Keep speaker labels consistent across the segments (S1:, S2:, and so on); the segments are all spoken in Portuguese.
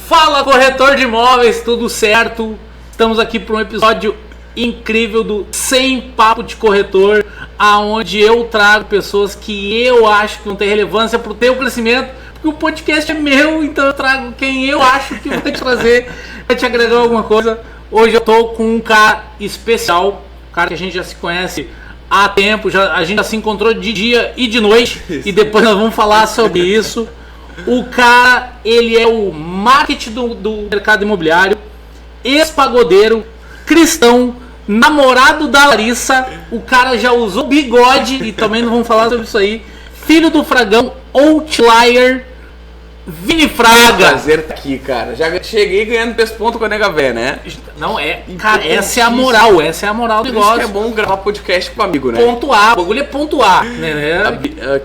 S1: Fala, corretor de imóveis, tudo certo? Estamos aqui para um episódio incrível do Sem Papo de Corretor, aonde eu trago pessoas que eu acho que não tem relevância para o teu crescimento, porque o podcast é meu, então eu trago quem eu acho que vai te trazer, vai te agregar alguma coisa. Hoje eu tô com um cara especial, um cara que a gente já se conhece há tempo, a gente já se encontrou de dia e de noite, e depois nós vamos falar sobre isso. O cara, ele é o marketing do mercado imobiliário, ex-pagodeiro, cristão, namorado da Larissa, o cara já usou bigode, e também não vamos falar sobre isso aí, filho do Fragão, Outlier, Vini Fraga.
S2: Prazer estar aqui, cara. Já cheguei ganhando ponto com a nega véia, né?
S1: Não, cara, essa é a moral do negócio.
S2: Isso que é bom gravar podcast com amigo, né?
S1: Pontuar, o bagulho é pontuar, né?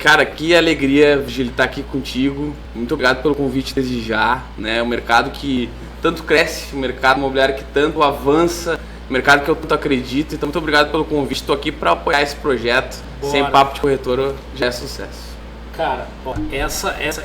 S2: Cara, que alegria, Virgílio, estar aqui contigo. Muito obrigado pelo convite desde já, né? O mercado que tanto cresce, o mercado imobiliário que tanto avança, o mercado que eu tanto acredito. Então, muito obrigado pelo convite. Estou aqui para apoiar esse projeto. Bora. Sem Papo de Corretor já é sucesso.
S1: Cara, ó,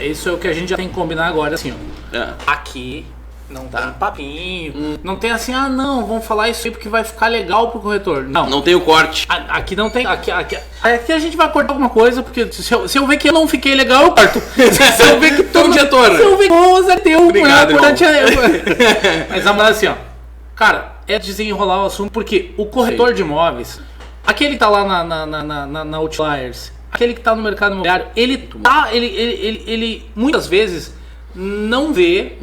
S1: isso é o que a gente já tem que combinar agora, assim, ó. Aqui não tem papinho, não tem assim, não, vamos falar isso aí porque vai ficar legal pro corretor.
S2: Não tem o corte.
S1: Aqui não tem, aqui a gente vai cortar alguma coisa, porque se eu ver que eu não fiquei legal, eu corto. Se eu ver que todo diretor. Se eu ver que o é teu,
S2: obrigado,
S1: mas vamos lá assim, ó. Cara, é desenrolar o assunto, porque o corretor de imóveis, aquele que tá lá na Outliers, aquele que está no mercado imobiliário, ele muitas vezes não vê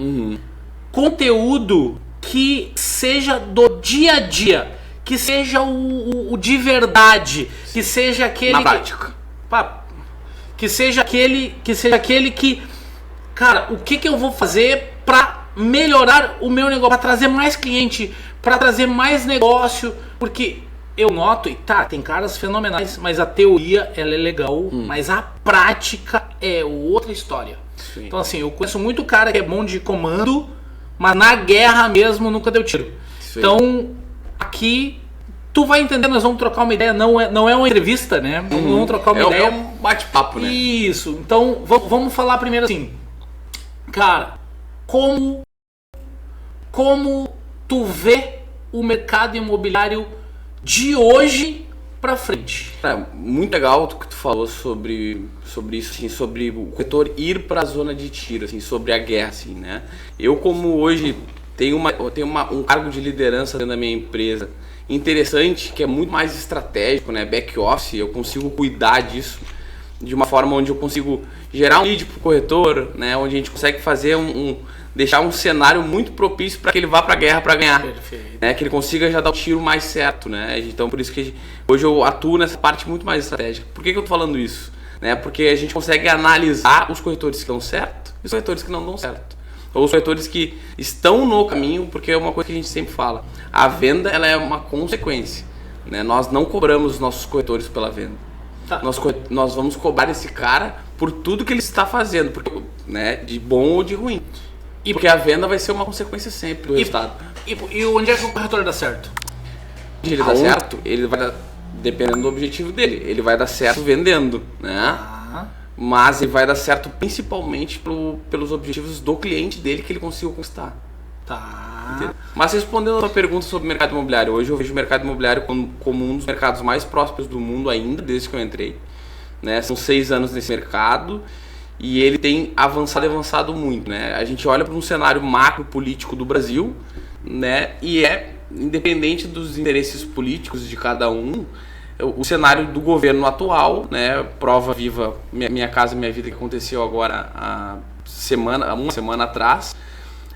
S1: conteúdo que seja do dia a dia, que seja o de verdade, que seja aquele
S2: na prática.
S1: Que seja aquele que, cara, o que eu vou fazer para melhorar o meu negócio, para trazer mais cliente, para trazer mais negócio, porque eu noto, e tem caras fenomenais, mas a teoria ela é legal, mas a prática é outra história. Sim. Então assim, eu conheço muito cara que é bom de comando, mas na guerra mesmo nunca deu tiro. Sim. Então, aqui, tu vai entender, nós vamos trocar uma ideia, não é uma entrevista, né? Vamos trocar uma ideia.
S2: É um bate-papo, né?
S1: Isso, então vamos falar primeiro assim, cara, como tu vê o mercado imobiliário de hoje pra frente?
S2: Muito legal o que tu falou sobre isso, assim, sobre o corretor ir pra zona de tiro, assim, sobre a guerra, assim, né? Eu, como hoje tenho um cargo de liderança dentro da minha empresa interessante, que é muito mais estratégico, né? Back office, eu consigo cuidar disso de uma forma onde eu consigo gerar um lead pro corretor, né? Onde a gente consegue fazer deixar um cenário muito propício para que ele vá para a guerra para ganhar. Perfeito. Né? Que ele consiga já dar o tiro mais certo, né? Então por isso que hoje eu atuo nessa parte muito mais estratégica. Por que eu tô falando isso? Né? Porque a gente consegue analisar os corretores que dão certo e os corretores que não dão certo. Ou os corretores que estão no caminho, porque é uma coisa que a gente sempre fala. A venda, ela é uma consequência, né? Nós não cobramos os nossos corretores pela venda. Nós vamos cobrar esse cara por tudo que ele está fazendo, porque, né? De bom ou de ruim. Porque a venda vai ser uma consequência sempre do resultado.
S1: E onde é que o corretor dá certo?
S2: Onde ele dá certo, ele vai dar, dependendo do objetivo dele, ele vai dar certo vendendo, né? Mas ele vai dar certo principalmente pelos objetivos do cliente dele que ele conseguiu conquistar. Entendeu? Mas respondendo a sua pergunta sobre o mercado imobiliário, hoje eu vejo o mercado imobiliário como um dos mercados mais prósperos do mundo ainda, desde que eu entrei. Né? São 6 anos nesse mercado. E ele tem avançado muito, né? A gente olha para um cenário macro político do Brasil, né? E independente dos interesses políticos de cada um, o cenário do governo atual, né? Prova viva, Minha Casa Minha Vida, que aconteceu agora uma semana atrás,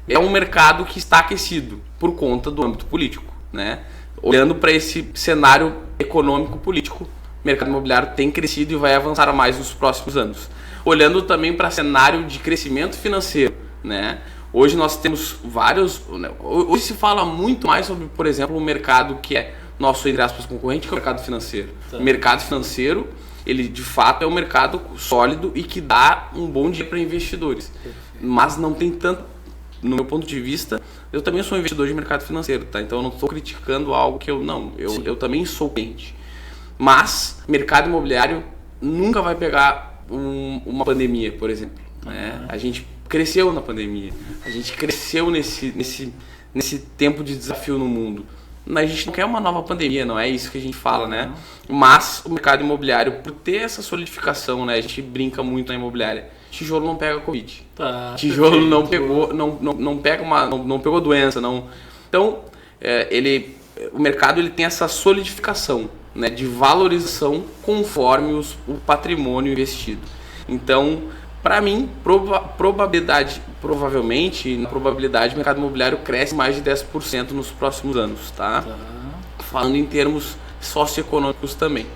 S2: é um mercado que está aquecido por conta do âmbito político, né? Olhando para esse cenário econômico político, o mercado imobiliário tem crescido e vai avançar mais nos próximos anos. Olhando também para cenário de crescimento financeiro, né? Hoje nós temos vários... Hoje se fala muito mais sobre, por exemplo, o mercado que é nosso, entre aspas, concorrente, que é o mercado financeiro. O mercado financeiro, ele de fato é um mercado sólido e que dá um bom dia para investidores. Mas não tem tanto... No meu ponto de vista, eu também sou investidor de mercado financeiro, tá? Então eu não estou criticando algo que eu também sou cliente. Mas mercado imobiliário nunca vai pegar uma pandemia, por exemplo. Né? A gente cresceu na pandemia. A gente cresceu nesse tempo de desafio no mundo. A gente não quer uma nova pandemia, não é isso que a gente fala, né? Mas o mercado imobiliário, por ter essa solidificação, né? A gente brinca muito na imobiliária. Tijolo não pega Covid.
S1: Tá,
S2: Tijolo não pegou, não pegou doença, não. Então, o mercado ele tem essa solidificação, né, de valorização conforme o patrimônio investido. Então, para mim, provavelmente, na probabilidade, o mercado imobiliário cresce mais de 10% nos próximos anos, tá? Falando em termos socioeconômicos também.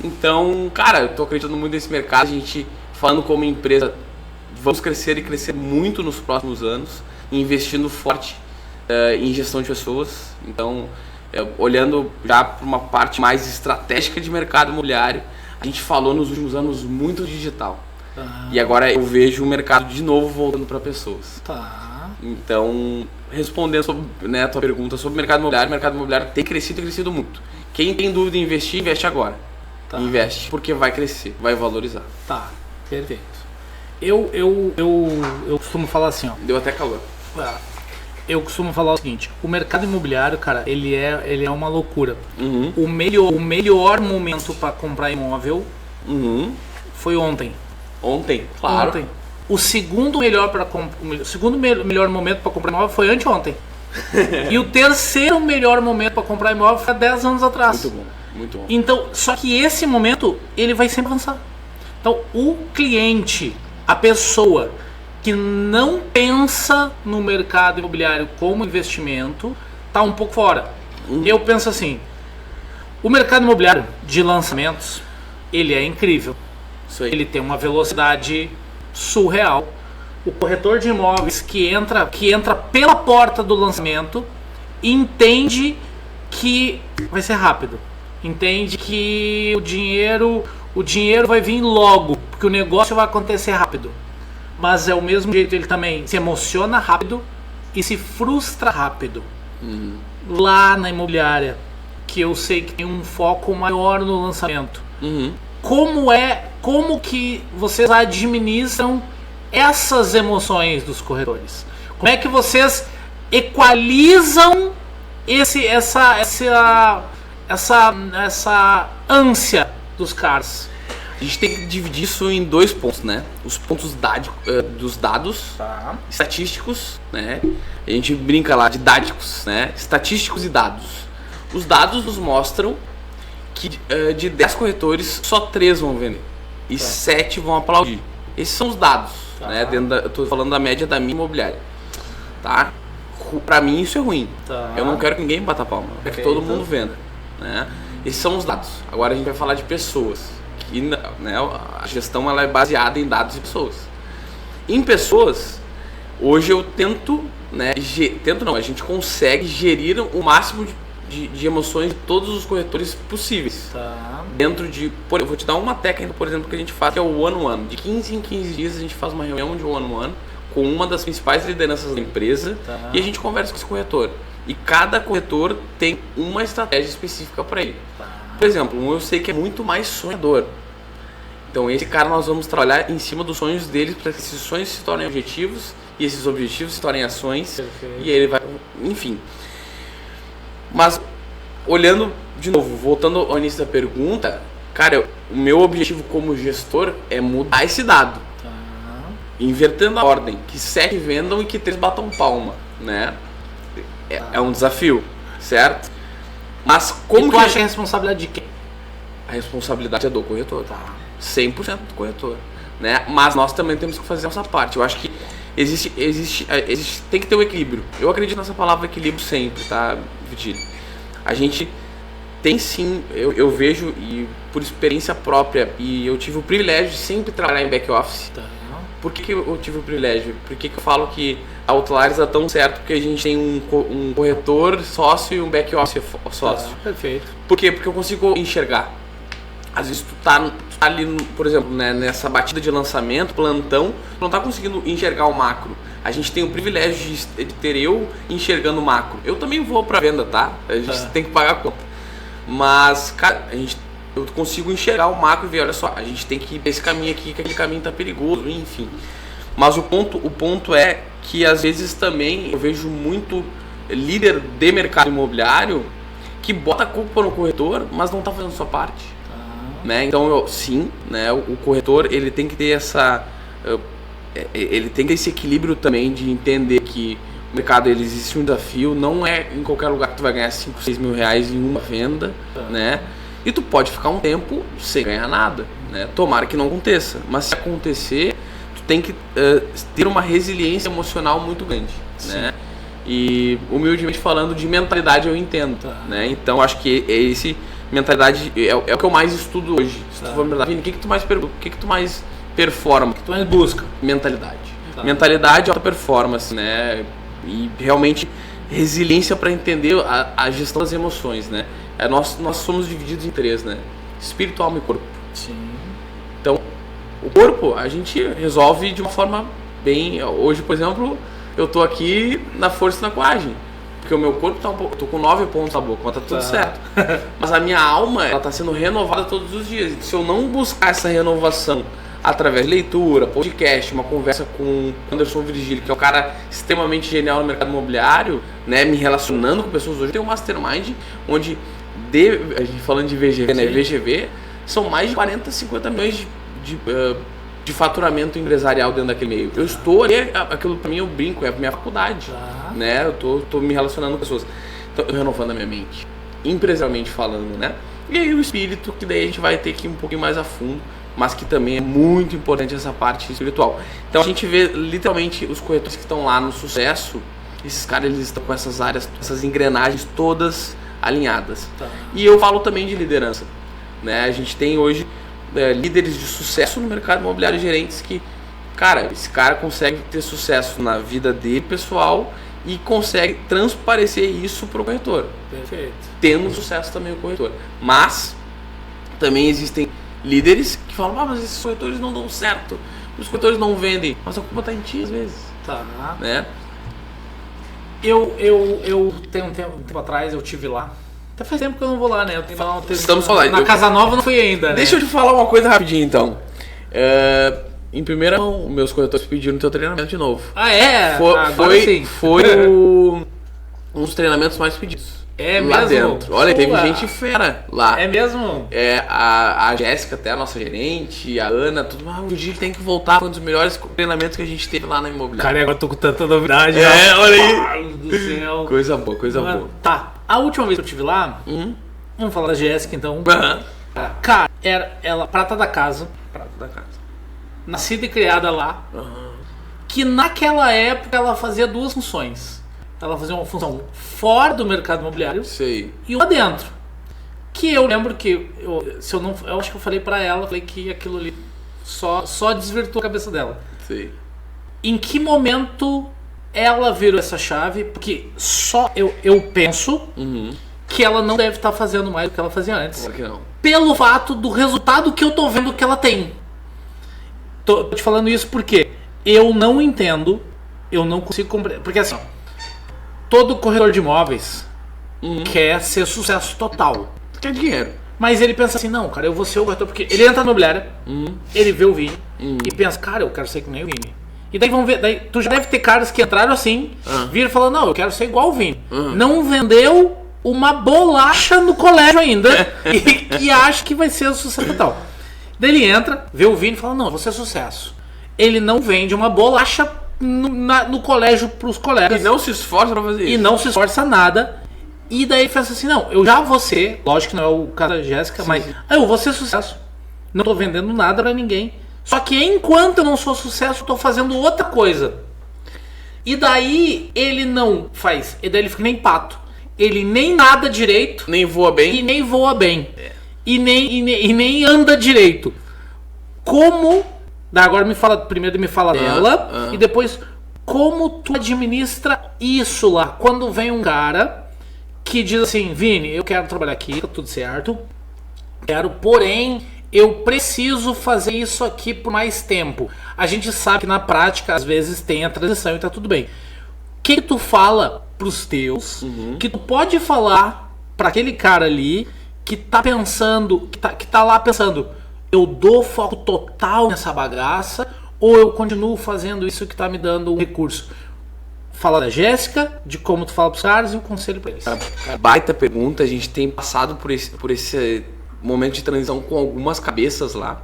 S2: Então, cara, eu tô acreditando muito nesse mercado. A gente, falando como empresa, vamos crescer e crescer muito nos próximos anos, investindo forte em gestão de pessoas. Então, olhando já para uma parte mais estratégica de mercado imobiliário, a gente falou nos últimos anos muito digital. E agora eu vejo o mercado de novo voltando para pessoas. Então, respondendo sobre, né, a tua pergunta sobre o mercado imobiliário tem crescido e crescido muito. Quem tem dúvida em investir, investe agora. Investe, porque vai crescer, vai valorizar.
S1: Tá, perfeito. Eu costumo falar assim, ó.
S2: Deu até calor.
S1: Eu costumo falar o seguinte: o mercado imobiliário, cara, ele é uma loucura. O melhor momento para comprar imóvel foi ontem.
S2: Ontem, claro.
S1: Ontem. O segundo melhor momento para comprar imóvel foi anteontem. E o terceiro melhor momento para comprar imóvel foi há 10 anos atrás.
S2: Muito bom, muito bom.
S1: Então, só que esse momento, ele vai sempre avançar. Então, o cliente, a pessoa que não pensa no mercado imobiliário como investimento, tá um pouco fora. Eu penso assim, o mercado imobiliário de lançamentos, ele é incrível.
S2: Isso aí.
S1: Ele tem uma velocidade surreal. O corretor de imóveis que entra pela porta do lançamento entende que vai ser rápido. Entende que o dinheiro vai vir logo, porque o negócio vai acontecer rápido. Mas é o mesmo jeito, ele também se emociona rápido e se frustra rápido. Lá na imobiliária, que eu sei que tem um foco maior no lançamento. Como que vocês administram essas emoções dos corretores? Como é que vocês equalizam essa ânsia dos caras?
S2: A gente tem que dividir isso em dois pontos, né? Os pontos dos dados estatísticos, né? A gente brinca lá de dádicos, né? Estatísticos e dados. Os dados nos mostram que de 10 corretores, só 3 vão vender. E 7 vão aplaudir. Esses são os dados, né? Eu tô falando da média da minha imobiliária. Tá? Pra mim isso é ruim. Eu não quero que ninguém bata palma. Eu quero que todo mundo venda, né? Esses são os dados. Agora a gente vai falar de pessoas. Que, né, a gestão ela é baseada em dados de pessoas. Em pessoas, hoje eu tento, né? A gente consegue gerir o máximo de emoções de todos os corretores possíveis. Dentro de... eu vou te dar uma técnica, por exemplo, que a gente faz, que é o one-on-one. De 15 em 15 dias a gente faz uma reunião de one-on-one com uma das principais lideranças da empresa e a gente conversa com esse corretor. E cada corretor tem uma estratégia específica para ele. Por exemplo, eu sei que é muito mais sonhador. Então esse cara nós vamos trabalhar em cima dos sonhos dele para que esses sonhos se tornem objetivos e esses objetivos se tornem ações. E aí ele vai... Enfim. Mas, olhando de novo, voltando ao início da pergunta, cara, o meu objetivo como gestor é mudar esse dado. Invertendo a ordem, que 7 vendam e que 3 batam palma, né? É um desafio, certo? Mas como
S1: tu acha a responsabilidade de quem?
S2: A responsabilidade é do corretor, 100% do corretor, né? Mas nós também temos que fazer a nossa parte. Eu acho que tem que ter um equilíbrio. Eu acredito nessa palavra equilíbrio sempre, tá, Virgílio? A gente tem sim, eu vejo, e por experiência própria, e eu tive o privilégio de sempre trabalhar em back office. Por que eu tive o privilégio? Por que eu falo que a Outliers dá tão certo? Porque a gente tem um corretor sócio e um back office sócio.
S1: Perfeito.
S2: Por quê? Porque eu consigo enxergar. Às vezes tu tá ali, por exemplo, né, nessa batida de lançamento, plantão, tu não tá conseguindo enxergar o macro. A gente tem o privilégio de ter eu enxergando o macro. Eu também vou pra venda, tá? A gente tem que pagar a conta. Mas, cara, eu consigo enxergar o macro e ver, olha só, a gente tem que ir pra esse caminho aqui, que aquele caminho tá perigoso, enfim. Mas o ponto é que às vezes também eu vejo muito líder de mercado imobiliário que bota a culpa no corretor, mas não está fazendo sua parte. Né? Então, sim, né, o corretor ele tem que ter ele tem que ter esse equilíbrio também de entender que o mercado ele existe um desafio, não é em qualquer lugar que tu vai ganhar 5, 6 mil reais em uma venda, né? E tu pode ficar um tempo sem ganhar nada, né? Tomara que não aconteça, mas se acontecer, tu tem que ter uma resiliência emocional muito grande, né? E humildemente falando de mentalidade eu entendo, né? Então acho que mentalidade é o que eu mais estudo hoje. Se tu for me perguntar, Vini, o que tu mais pergunta? O que tu mais performa? O que tu mais busca? Mentalidade. Mentalidade, alta performance, né? E realmente resiliência para entender a gestão das emoções, né? Nós somos divididos em 3, né? Espírito, alma e corpo.
S1: Sim.
S2: Então, o corpo a gente resolve de uma forma bem... Hoje, por exemplo, eu tô aqui na força e na coragem. Porque o meu corpo tá tô com 9 pontos na boca, mas tá tudo certo. Mas a minha alma, ela tá sendo renovada todos os dias. Se eu não buscar essa renovação através de leitura, podcast, uma conversa com o Anderson Virgílio, que é um cara extremamente genial no mercado imobiliário, né, me relacionando com pessoas hoje, tem um mastermind onde, a gente falando de VGV, né, VGV, são mais de 40, 50 milhões de faturamento empresarial dentro daquele meio. Eu estou ali, aquilo pra mim eu brinco, é a minha faculdade, né? Eu tô me relacionando com pessoas, então, renovando a minha mente, empresarialmente falando, né? E aí o espírito, que daí a gente vai ter que ir um pouquinho mais a fundo, mas que também é muito importante essa parte espiritual. Então a gente vê literalmente os corretores que estão lá no sucesso, esses caras eles estão com essas áreas, essas engrenagens todas alinhadas. E eu falo também de liderança, né? A gente tem hoje líderes de sucesso no mercado imobiliário, gerentes que, cara, esse cara consegue ter sucesso na vida dele pessoal e consegue transparecer isso para o corretor.
S1: Perfeito.
S2: Tendo sucesso também o corretor. Mas também existem líderes que falam, mas esses corretores não dão certo, os corretores não vendem, mas a culpa está em ti às vezes. Né?
S1: Eu tenho um tempo atrás, eu tive lá. Até faz tempo que eu não vou lá, né?
S2: Estamos falando.
S1: Na Casa Nova não fui ainda, né?
S2: Deixa eu te falar uma coisa rapidinho, então. Em primeira mão, meus corretores pediram teu treinamento de novo.
S1: Ah, é?
S2: Foi um dos treinamentos mais pedidos.
S1: É
S2: lá
S1: mesmo?
S2: Dentro. Olha, teve gente fera lá.
S1: É mesmo?
S2: A Jéssica, até a nossa gerente, a Ana, tudo. O Gil tem que voltar. Foi um dos melhores treinamentos que a gente teve lá na imobiliária.
S1: Cara, agora eu tô com tanta novidade.
S2: Olha aí.
S1: Meu Deus do céu.
S2: Coisa boa.
S1: Tá. A última vez que eu estive lá, vamos falar da Jéssica então. Cara, era ela, prata da casa. Nascida e criada lá. Que naquela época ela fazia 2 funções. Ela fazia uma função fora do mercado imobiliário.
S2: Sei.
S1: E uma dentro. Que eu lembro que eu acho que eu falei pra ela, falei que aquilo ali só desvirtuou a cabeça dela.
S2: Sei.
S1: Em que momento ela virou essa chave? Porque só eu penso que ela não deve estar fazendo mais do que ela fazia antes.
S2: Claro que não.
S1: Pelo fato do resultado que eu tô vendo que ela tem. Tô te falando isso porque eu não entendo, eu não consigo compreender. Porque assim, todo corretor de imóveis quer ser sucesso total.
S2: Quer dinheiro.
S1: Mas ele pensa assim, não, cara, eu vou ser o corretor. Porque ele entra na imobiliária, ele vê o Vini e pensa, cara, eu quero ser que nem o Vini. E daí vamos ver, tu já deve ter caras que entraram assim, viram e falaram, não, eu quero ser igual o Vini. Não vendeu uma bolacha no colégio ainda e acha que vai ser o sucesso total. Daí ele entra, vê o Vini e fala, não, eu vou ser sucesso. Ele não vende uma bolacha no colégio pros colegas.
S2: E não se esforça pra fazer isso.
S1: E não se esforça nada. E daí ele pensa assim, não, eu já vou ser, lógico que não é o caso da Jéssica, mas eu vou ser sucesso. Não tô vendendo nada pra ninguém. Só que enquanto eu não sou sucesso, eu tô fazendo outra coisa. E daí ele não faz, e daí ele fica nem pato. Ele nem nada direito.
S2: Nem voa bem.
S1: E nem voa bem. E nem anda direito. Como... Agora primeiro me fala dela, e depois como tu administra isso lá. Quando vem um cara que diz assim, Vini, eu quero trabalhar aqui, tá tudo certo. Porém, eu preciso fazer isso aqui por mais tempo. A gente sabe que na prática, às vezes, tem a transição e tá tudo bem. O que tu fala pros teus, que tu pode falar pra aquele cara ali que tá pensando, que tá lá pensando, eu dou foco total nessa bagaça, ou eu continuo fazendo isso que tá me dando um recurso? Fala da Jéssica, de como tu fala pros caras e o conselho pra eles.
S2: Cara, baita pergunta, a gente tem passado por esse momento de transição com algumas cabeças lá.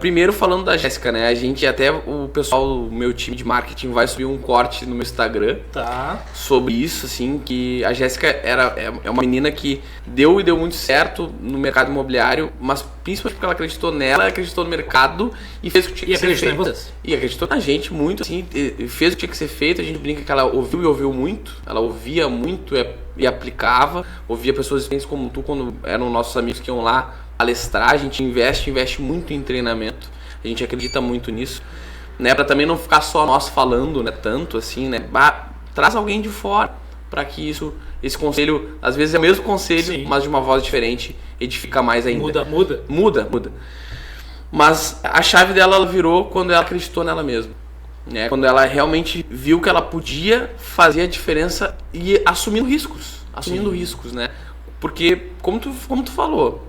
S2: Primeiro falando da Jéssica, né? A gente até, o pessoal do meu time de marketing vai subir um corte no meu Instagram sobre isso, assim, que a Jéssica é uma menina que deu muito certo no mercado imobiliário, mas principalmente porque ela acreditou nela, acreditou no mercado e fez o que tinha que ser feito. E acreditou em vocês. E acreditou na gente muito, assim, fez o que tinha que ser feito. A gente brinca que ela ouviu muito, ela ouvia muito e aplicava, ouvia pessoas experientes como tu, quando eram nossos amigos que iam lá palestrar. A gente investe muito em treinamento, a gente acredita muito nisso, né, para também não ficar só nós falando, né, tanto assim, né, traz alguém de fora para que esse conselho, às vezes é o mesmo conselho, sim, mas de uma voz diferente, edifica mais ainda. Muda. Mas a chave dela, ela virou quando ela acreditou nela mesma, né, quando ela realmente viu que ela podia fazer a diferença e assumindo riscos, né? Porque, como tu falou,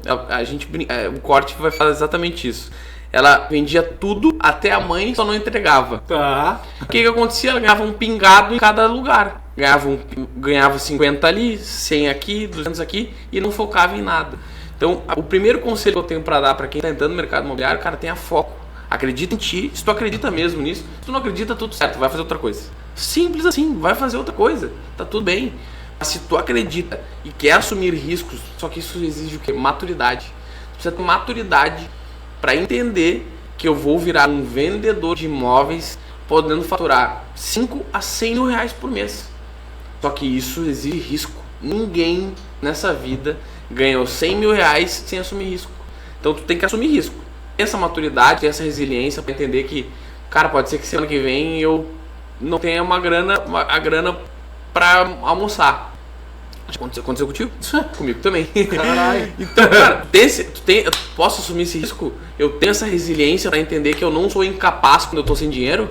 S2: o corte vai fazer exatamente isso. Ela vendia tudo, até a mãe só não entregava.
S1: Tá.
S2: O que acontecia? Ela ganhava um pingado em cada lugar. Ganhava 50 ali, 100 aqui, 200 aqui, e não focava em nada. Então, o primeiro conselho que eu tenho pra dar pra quem tá entrando no mercado imobiliário, cara, tenha foco. Acredita em ti. Se tu acredita mesmo nisso, se tu não acredita, tudo certo, vai fazer outra coisa. Simples assim, vai fazer outra coisa. Tá tudo bem. Se tu acredita e quer assumir riscos, só que isso exige o quê? Maturidade. Tu precisa ter maturidade para entender que eu vou virar um vendedor de imóveis podendo faturar 5 a 100 mil reais por mês. Só que isso exige risco. Ninguém nessa vida ganhou 100 mil reais sem assumir risco. Então tu tem que assumir risco. Tem essa maturidade, tem essa resiliência para entender que, cara, pode ser que semana que vem eu não tenha a grana para almoçar. Aconteceu contigo? Comigo também.
S1: Caralho.
S2: Então, cara, eu posso assumir esse risco? Eu tenho essa resiliência pra entender que eu não sou incapaz quando eu tô sem dinheiro?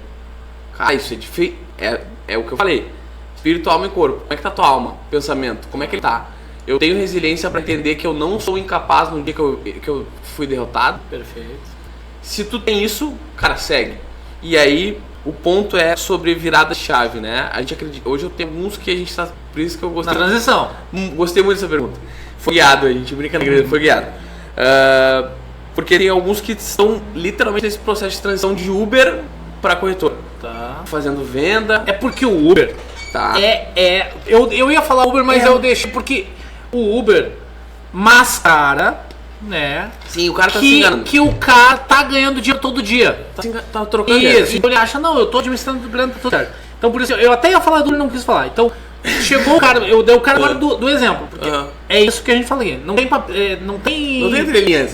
S2: Cara, isso é difícil. É o que eu falei. Espírito, alma e corpo. Como é que tá tua alma? Pensamento. Como é que ele tá? Eu tenho resiliência pra entender que eu não sou incapaz no dia que eu fui derrotado.
S1: Perfeito.
S2: Se tu tem isso, cara, segue. E aí, o ponto é sobre virada de chave, né? A gente acredita. Hoje eu tenho alguns que a gente tá. Por isso que eu gostei.
S1: Na transição.
S2: Gostei muito dessa pergunta. Foi guiado, a gente brinca na igreja, foi guiado. Porque tem alguns que estão literalmente nesse processo de transição de Uber para corretor.
S1: Tá.
S2: Fazendo venda.
S1: É porque o Uber.
S2: Tá.
S1: Eu ia falar Uber, mas eu deixei porque o Uber mascara, né?
S2: Sim, o cara tá se enganando.
S1: Que o cara tá ganhando dinheiro todo dia.
S2: Tá trocando
S1: isso.
S2: dinheiro.
S1: Então ele acha, não, eu tô administrando grana, tá tudo certo. Então por isso, eu até ia falar do Uber e não quis falar. Então, chegou o cara, eu dei o cara agora do exemplo. Porque é isso que a gente fala aqui. Não tem
S2: entrelinhas.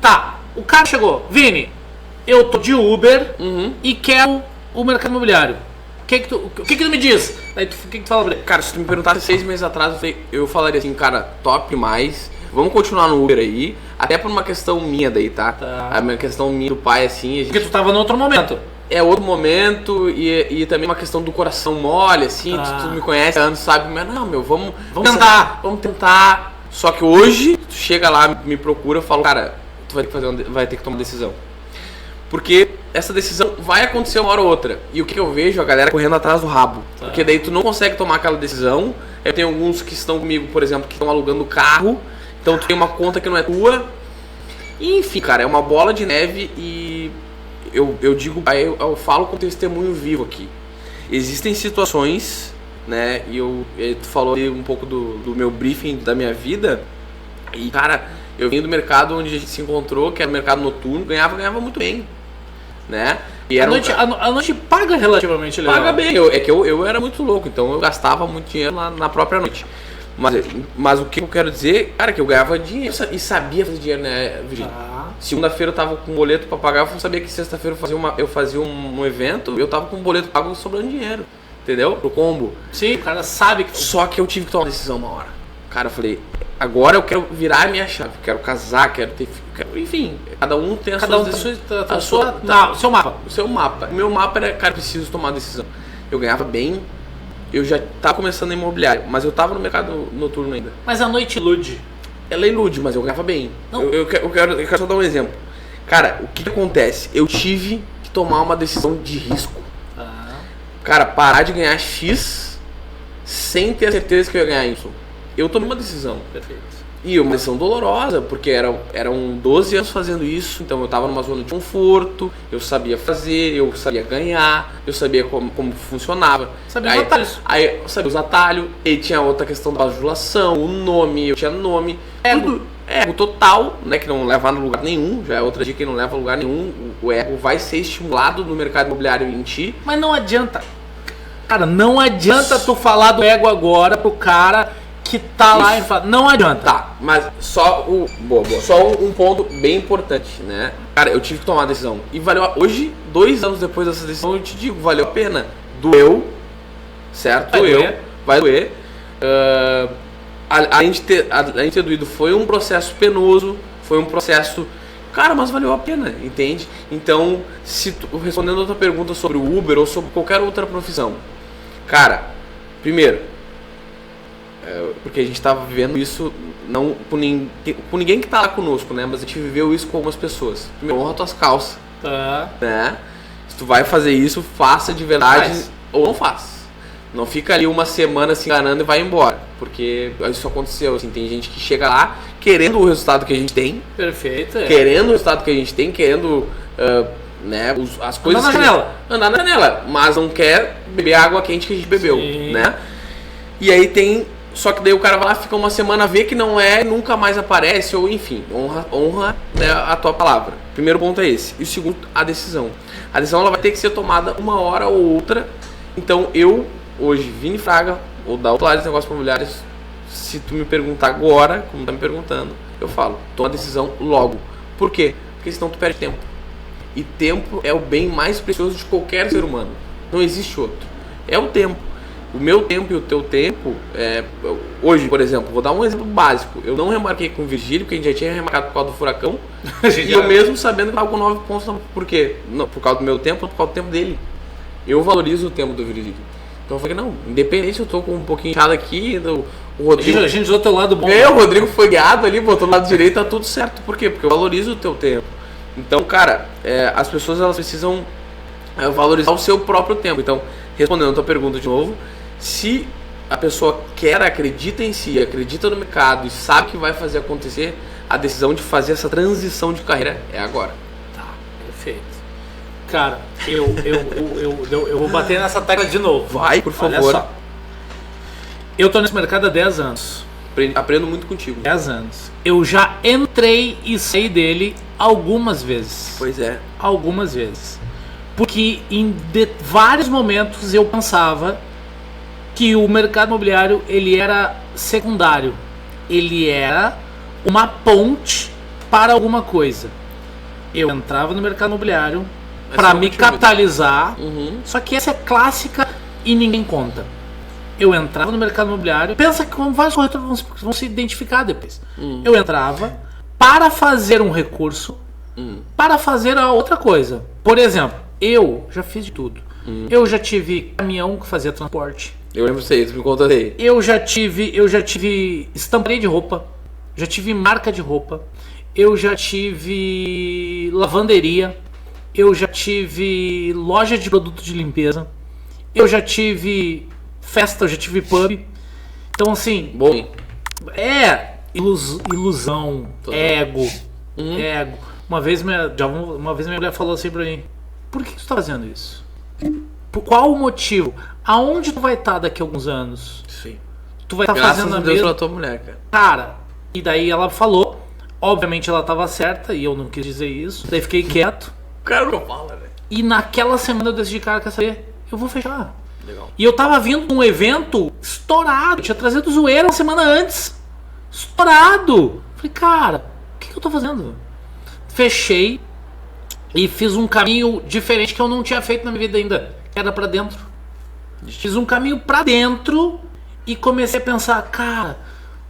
S1: Tá, o cara chegou, Vini, eu tô de Uber e quero o mercado imobiliário. O que tu me diz? Aí o que tu fala pra ele?
S2: Cara, se tu me perguntasse 6 meses atrás, eu falaria assim, cara, top mais. Vamos continuar no Uber aí, até por uma questão minha daí, tá? A minha questão minha do pai, assim...
S1: Porque tu tava no outro momento.
S2: É outro momento e também uma questão do coração mole, assim, tu me conhece há anos, sabe? Mas não, meu, vamos tentar. Só que hoje, tu chega lá, me procura, eu falo, cara, tu vai ter que tomar uma decisão. Porque essa decisão vai acontecer uma hora ou outra. E o que eu vejo? A galera correndo atrás do rabo. Porque daí tu não consegue tomar aquela decisão. Eu tenho alguns que estão comigo, por exemplo, que estão alugando carro. Então tu tem uma conta que não é tua. E, enfim, cara, é uma bola de neve e eu digo, eu falo com testemunho vivo aqui. Existem situações, né, e tu falou aí um pouco do meu briefing da minha vida. E, cara, eu vim do mercado onde a gente se encontrou, que era o mercado noturno, ganhava muito bem, né? E era
S1: a noite paga relativamente legal.
S2: Paga bem, eu era muito louco, então eu gastava muito dinheiro na própria noite. Mas o que eu quero dizer, cara, que eu ganhava dinheiro e sabia fazer dinheiro, né, Virgínia? Segunda-feira eu tava com um boleto pra pagar, eu sabia que sexta-feira eu fazia um evento, eu tava com um boleto pago sobrando dinheiro, entendeu? Pro combo.
S1: Sim, o cara sabe que...
S2: Só que eu tive que tomar uma decisão uma hora. Cara, eu falei, agora eu quero virar a minha chave, quero casar, quero ter filho, enfim, cada um tem o seu mapa. O seu mapa. O meu mapa era, cara, preciso tomar uma decisão. Eu ganhava bem. Eu já tava começando a imobiliário, mas eu tava no mercado noturno ainda.
S1: Mas a noite ilude.
S2: Ela ilude, mas eu ganhava bem. Eu quero só dar um exemplo. Cara, o que acontece? Eu tive que que tomar uma decisão de risco. Cara, parar de ganhar X sem ter a certeza que eu ia ganhar Y. Eu tomei uma decisão.
S1: Perfeito.
S2: E uma decisão dolorosa, porque eram 12 anos fazendo isso, então eu estava numa zona de conforto, eu sabia fazer, eu sabia ganhar, eu sabia como funcionava.
S1: Sabia os atalhos.
S2: Aí eu sabia os atalhos, e tinha outra questão da bajulação, o nome, eu tinha nome. Ego total, né, que não leva a lugar nenhum, já é outra dica que não leva a lugar nenhum. O ego vai ser estimulado no mercado imobiliário em ti.
S1: Mas não adianta. Cara, não adianta tu falar do ego agora pro cara que tá lá e fala. Não adianta.
S2: Tá, mas só um ponto bem importante, né? Cara, eu tive que tomar uma decisão. E valeu. Hoje, 2 anos depois dessa decisão, eu te digo, valeu a pena. Doeu, certo? Vai doer. Além de ter doído, foi um processo penoso, foi um processo. Cara, mas valeu a pena, entende? Então, respondendo a tua pergunta sobre o Uber ou sobre qualquer outra profissão, cara, primeiro, porque a gente estava vivendo isso não com ninguém que está lá conosco, né? Mas a gente viveu isso com algumas pessoas. Primeiro, honra tuas calças, né? Se tu vai fazer isso, faça de verdade ou não faça. Não fica ali uma semana se enganando e vai embora, porque isso aconteceu, assim, tem gente que chega lá querendo o resultado que a gente tem.
S1: Perfeito.
S2: Querendo o resultado que a gente tem, querendo né, as coisas... Andar na janela, mas não quer beber a água quente que a gente bebeu, né? E aí tem... Só que daí o cara vai lá, fica uma semana, vê que não é, nunca mais aparece, ou enfim, honra né, a tua palavra. Primeiro ponto é esse. E o segundo, a decisão. A decisão ela vai ter que ser tomada uma hora ou outra. Então eu, hoje, Vini Fraga, ou da Outlares Negócios Imobiliários, se tu me perguntar agora, como tá me perguntando, eu falo, toma a decisão logo. Por quê? Porque senão tu perde tempo. E tempo é o bem mais precioso de qualquer ser humano. Não existe outro. É o tempo. O meu tempo e o teu tempo, hoje, por exemplo, vou dar um exemplo básico. Eu não remarquei com o Virgílio, porque a gente já tinha remarcado por causa do furacão. E eu mesmo sabendo que estava com 9 pontos. Por quê? Não, por causa do meu tempo, por causa do tempo dele. Eu valorizo o tempo do Virgílio. Então eu falei, não, independente se eu tô com um pouquinho inchado aqui, o Rodrigo...
S1: A gente usou teu lado bom.
S2: O Rodrigo foi guiado ali, botou no lado direito, tá tudo certo. Por quê? Porque eu valorizo o teu tempo. Então, cara, as pessoas elas precisam valorizar o seu próprio tempo. Então, respondendo a tua pergunta de novo, se a pessoa acredita em si, acredita no mercado e sabe que vai fazer acontecer, a decisão de fazer essa transição de carreira é agora.
S1: Tá, perfeito. Cara, eu vou bater nessa tecla de novo.
S2: Vai, por favor.
S1: Olha só. Eu tô nesse mercado há 10 anos.
S2: Aprendo muito contigo.
S1: 10 anos. Eu já entrei e saí dele algumas vezes.
S2: Pois é.
S1: Algumas vezes. Porque em vários momentos eu pensava que o mercado imobiliário ele era secundário. Ele era uma ponte para alguma coisa. Eu entrava no mercado imobiliário para me capitalizar. Só que essa é clássica e ninguém conta. Eu entrava no mercado imobiliário, pensa que como vários corretores vão se identificar depois. Eu entrava para fazer um recurso, para fazer a outra coisa. Por exemplo, eu já fiz de tudo. Eu já tive caminhão que fazia transporte.
S2: Eu lembro disso aí, tu me contou aí.
S1: Eu já tive estamparia de roupa, já tive marca de roupa, eu já tive lavanderia, eu já tive loja de produto de limpeza, eu já tive festa, eu já tive pub. Então assim,
S2: bom,
S1: ilusão, ego. Uma vez minha mulher falou assim pra mim: por que tu tá fazendo isso? Por qual o motivo? Aonde tu vai estar daqui a alguns anos?
S2: Sim.
S1: Tu vai estar fazendo a
S2: Deus
S1: mesma...
S2: pela tua mulher, cara.
S1: Cara, e daí ela falou, obviamente ela tava certa e eu não quis dizer isso. Daí fiquei quieto.
S2: O cara não fala, velho.
S1: E naquela semana eu decidi, cara, quer saber? Eu vou fechar.
S2: Legal.
S1: E eu tava vindo de um evento estourado. Eu tinha trazido zoeira uma semana antes. Estourado. Falei, cara, o que eu tô fazendo? Fechei e fiz um caminho diferente que eu não tinha feito na minha vida ainda. Que era pra dentro. Fiz um caminho pra dentro e comecei a pensar, cara,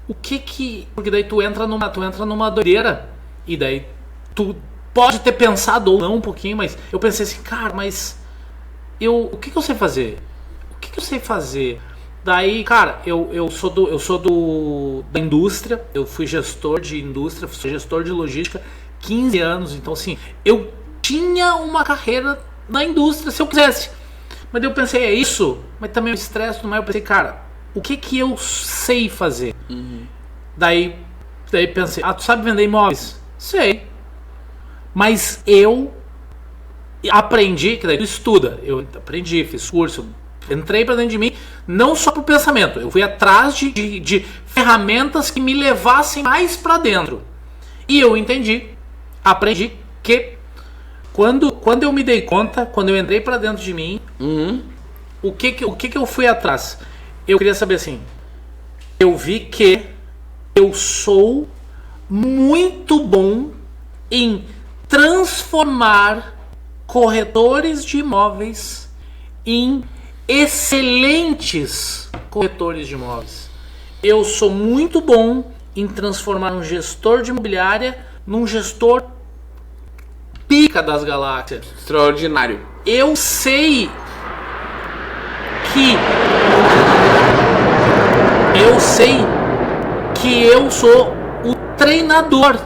S1: o que. Porque daí tu entra numa doideira. E daí tu pode ter pensado ou não um pouquinho, mas eu pensei assim, cara, mas o que eu sei fazer? O que eu sei fazer? Daí, cara, eu sou da indústria, eu fui gestor de indústria, fui gestor de logística 15 anos, então assim, eu tinha uma carreira na indústria se eu quisesse. Mas daí eu pensei, é isso? Mas também o estresse e tudo mais. Eu pensei, cara, o que eu sei fazer? Daí pensei, tu sabe vender imóveis? Sei. Mas eu aprendi, que daí tu estuda. Eu aprendi, fiz curso, entrei pra dentro de mim, não só pro pensamento. Eu fui atrás de ferramentas que me levassem mais pra dentro. E eu aprendi que quando eu me dei conta, quando eu entrei pra dentro de mim, o que eu fui atrás? Eu queria saber assim, eu vi que eu sou muito bom em transformar corretores de imóveis em excelentes corretores de imóveis. Eu sou muito bom em transformar um gestor de imobiliária num gestor pica das galáxias.
S2: Extraordinário.
S1: Eu sei que eu sou o treinador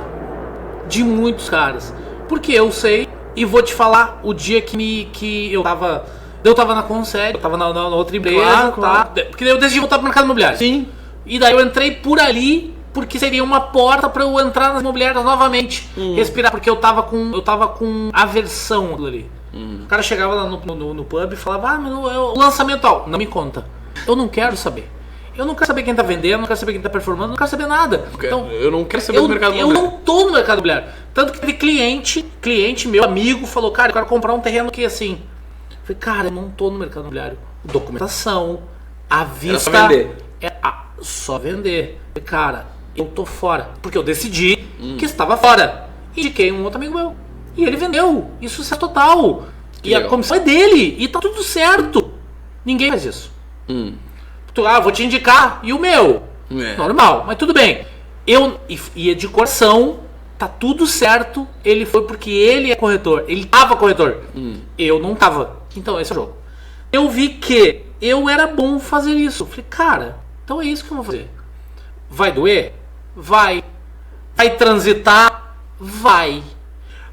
S1: de muitos caras. Porque eu sei, e vou te falar o dia que eu tava na Concede, eu tava na outra empresa,
S2: claro.
S1: Porque eu decidi voltar pro mercado imobiliário.
S2: Sim.
S1: E daí eu entrei por ali, porque seria uma porta para eu entrar nas imobiliárias novamente, respirar, porque eu tava com aversão aquilo ali. O cara chegava lá no pub e falava, mas o lançamento, não me conta. Eu não quero saber. Eu não quero saber quem tá vendendo, não quero saber quem tá performando, não quero saber nada.
S2: Então, eu não quero saber do mercado imobiliário.
S1: Eu não tô no mercado imobiliário. Tanto que teve cliente meu, amigo, falou, cara, eu quero comprar um terreno que assim. Eu falei, cara, eu não tô no mercado imobiliário. Documentação, à vista.
S2: Era só vender.
S1: Só vender. Cara, eu tô fora. Porque eu decidi que estava fora. Indiquei um outro amigo meu. E ele vendeu. E sucesso total.
S2: Que
S1: e
S2: legal.
S1: A comissão é dele. E tá tudo certo. Ninguém faz isso. Vou te indicar. E o meu? Normal. Mas tudo bem. E é de coração. Tá tudo certo. Ele foi porque ele é corretor. Ele tava corretor. Eu não tava. Então esse é o jogo. Eu vi que eu era bom fazer isso. Falei, cara, então é isso que eu vou fazer. Vai doer? Vai. Vai transitar? Vai.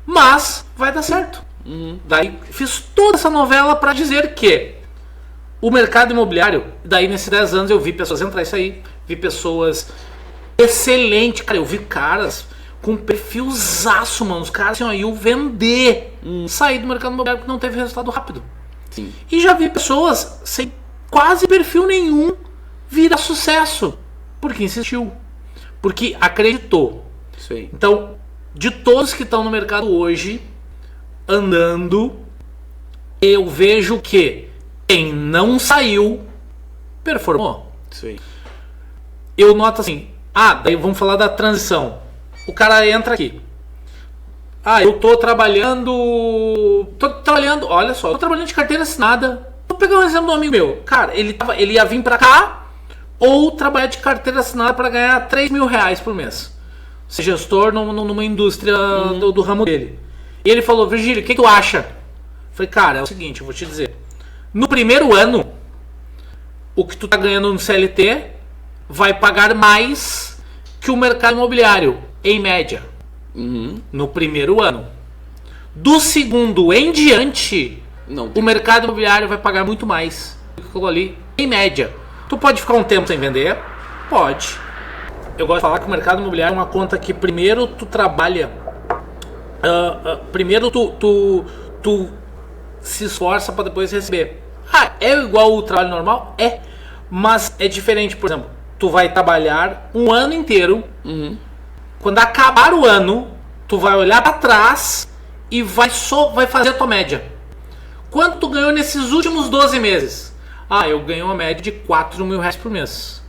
S1: Mas vai dar certo. Daí fiz toda essa novela para dizer que o mercado imobiliário, daí nesses 10 anos eu vi pessoas entrar e sair, vi pessoas excelentes, cara, eu vi caras com perfilzaço, mano, os caras assim, iam vender, sair do mercado imobiliário porque não teve resultado rápido.
S2: Sim.
S1: E já vi pessoas sem quase perfil nenhum virar sucesso, porque insistiu, porque acreditou.
S2: Isso aí.
S1: Então, de todos que estão no mercado hoje, andando, eu vejo que quem não saiu, performou.
S2: Isso aí.
S1: Eu noto assim, daí vamos falar da transição. O cara entra aqui. Eu tô trabalhando, olha só, tô trabalhando de carteira assinada. Vou pegar um exemplo do amigo meu. Cara, ele ia vir pra cá ou trabalhar de carteira assinada para ganhar 3 mil reais por mês. Ser gestor numa indústria do ramo dele. E ele falou, Virgílio, o que tu acha? Eu falei, cara, é o seguinte, eu vou te dizer. No primeiro ano, o que tu tá ganhando no CLT vai pagar mais que o mercado imobiliário, em média. No primeiro ano. Do segundo em diante, o mercado imobiliário vai pagar muito mais do que aquilo ali, em média. Tu pode ficar um tempo sem vender? Pode. Eu gosto de falar que o mercado imobiliário é uma conta que primeiro tu trabalha, primeiro tu se esforça para depois receber. É igual o trabalho normal? É. Mas é diferente, por exemplo, tu vai trabalhar um ano inteiro, quando acabar o ano, tu vai olhar para trás e vai fazer a tua média. Quanto tu ganhou nesses últimos 12 meses? Eu ganhei uma média de 4 mil reais por mês.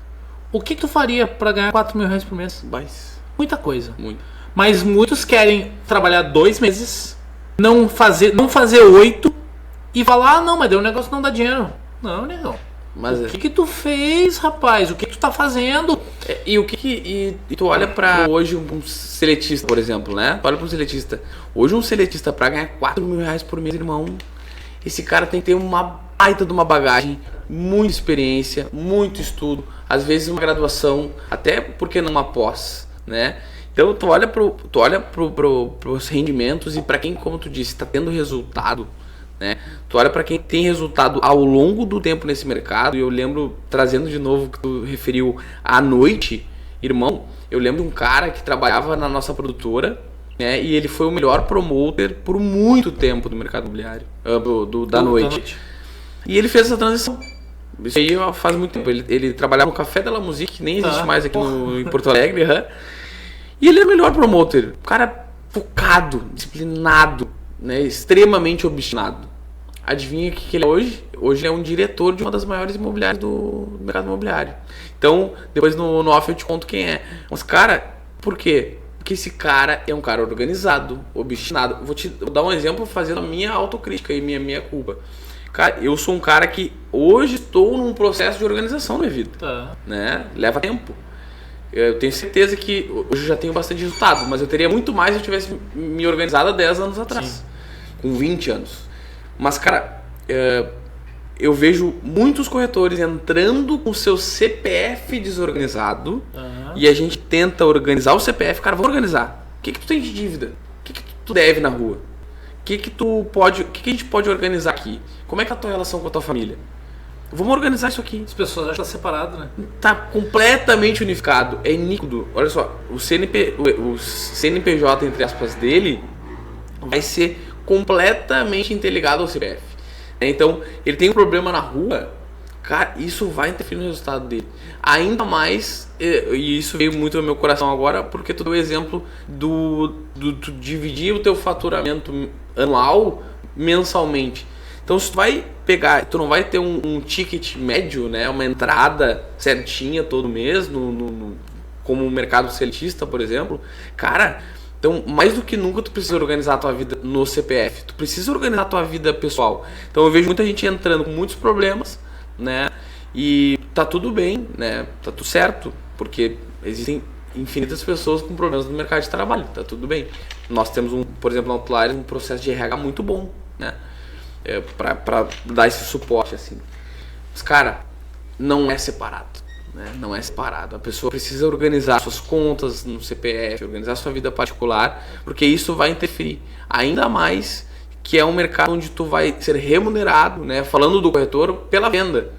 S1: O que tu faria para ganhar 4 mil reais por mês? Muita coisa. Mas muitos querem trabalhar 2 meses, não fazer 8 e falar, não, mas deu um negócio que não dá dinheiro. Não, negão. Mas o que tu fez, rapaz? O que tu tá fazendo?
S2: E tu olha pra hoje um seletista, por exemplo, né? Tu olha pra um seletista. Hoje um seletista pra ganhar 4 mil reais por mês, irmão, esse cara tem que ter uma baita de uma bagagem, muita experiência, muito estudo, às vezes uma graduação, até porque não uma pós, né? Então tu olha pros rendimentos e para quem, como tu disse, está tendo resultado, né? Tu olha para quem tem resultado ao longo do tempo nesse mercado, e eu lembro, trazendo de novo que tu referiu à noite, irmão, eu lembro de um cara que trabalhava na nossa produtora, né? E ele foi o melhor promoter por muito tempo do mercado imobiliário, da noite. E ele fez essa transição. Isso aí faz muito tempo. Ele trabalhava no Café da La Musique, que nem existe mais aqui em Porto Alegre. E ele é o melhor promoter. O cara focado, disciplinado, né? Extremamente obstinado. Adivinha o que ele é hoje? Hoje ele é um diretor de uma das maiores imobiliárias do mercado imobiliário. Então, depois no off eu te conto quem é. Mas, cara, por quê? Porque esse cara é um cara organizado, obstinado. Vou dar um exemplo fazendo a minha autocrítica e minha culpa. Cara, eu sou um cara que hoje estou num processo de organização na minha vida. Né? Leva tempo. Eu tenho certeza que hoje eu já tenho bastante resultado, mas eu teria muito mais se eu tivesse me organizado há 10 anos atrás. Sim. Com 20 anos. Mas, cara, eu vejo muitos corretores entrando com seu CPF desorganizado e a gente tenta organizar o CPF. Cara, vamos organizar. O que tu tem de dívida? O que tu deve na rua? O que a gente pode organizar aqui? Como é que é a tua relação com a tua família? Vamos organizar isso aqui.
S1: As pessoas acham que tá separado, né?
S2: Tá completamente unificado. É nítido. Olha só, o CNPJ, entre aspas, dele vai ser completamente interligado ao CPF. Então, ele tem um problema na rua, cara, isso vai interferir no resultado dele. Ainda mais, e isso veio muito no meu coração agora, porque tu deu o exemplo do dividir o teu faturamento anual mensalmente. Então, se tu vai pegar, tu não vai ter um ticket médio, né, uma entrada certinha todo mês, como um mercado seletista, por exemplo, cara, então mais do que nunca tu precisa organizar a tua vida no CPF, tu precisa organizar a tua vida pessoal. Então eu vejo muita gente entrando com muitos problemas, né, e tá tudo bem, né, tá tudo certo, porque existem infinitas pessoas com problemas no mercado de trabalho, tá tudo bem. Nós temos, por exemplo, na Outlier, um processo de RH muito bom, né, para dar esse suporte assim. Mas, cara, não é separado, né? Não é separado. A pessoa precisa organizar suas contas no CPF, organizar sua vida particular, porque isso vai interferir. Ainda mais que é um mercado onde tu vai ser remunerado, né? Falando do corretor, pela venda.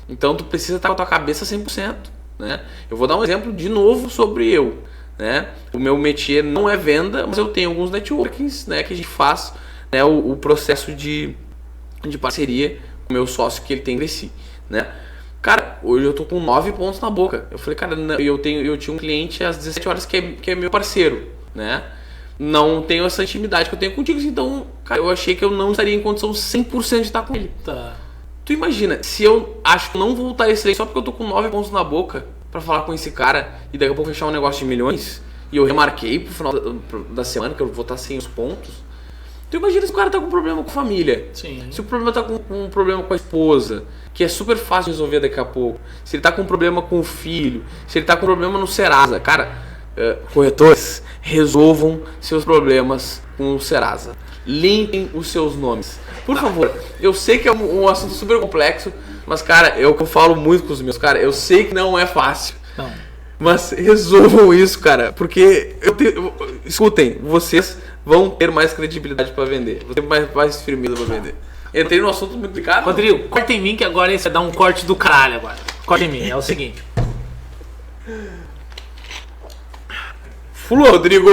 S2: Então tu precisa estar com a tua cabeça 100%, né? Eu vou dar um exemplo de novo sobre eu, né? O meu métier não é venda, mas eu tenho alguns networkings, né, que a gente faz, né, o processo de parceria com o meu sócio que ele tem crescido, né? Cara, hoje eu tô com 9 pontos na boca. Eu falei, cara, eu tinha um cliente às 17 horas que é meu parceiro, né? Não tenho essa intimidade que eu tenho contigo, então, cara, eu achei que eu não estaria em condição 100% de estar com ele.
S1: Tá.
S2: Tu imagina, se eu acho que não vou estar excelente só porque eu tô com 9 pontos na boca pra falar com esse cara e daqui a pouco fechar um negócio de milhões, e eu remarquei pro final da semana que eu vou estar sem os pontos. Tu imagina se o cara tá com problema com família.
S1: Sim.
S2: Se o problema tá com um problema com a esposa, que é super fácil de resolver daqui a pouco. Se ele tá com um problema com o filho, se ele tá com um problema no Serasa. Cara, corretores, resolvam seus problemas com o Serasa. Limpem os seus nomes. Por favor, eu sei que é um assunto super complexo, mas, cara, eu falo muito com os meus, cara, eu sei que não é fácil. Não. Mas resolvam isso, cara, porque escutem, vocês vão ter mais credibilidade para vender, vão ter mais firmeza para vender. Entrei num assunto muito delicado.
S1: Rodrigo, corta em mim que agora você vai dar um corte do caralho agora. Corta em mim, é o seguinte.
S2: Fulô, Rodrigo.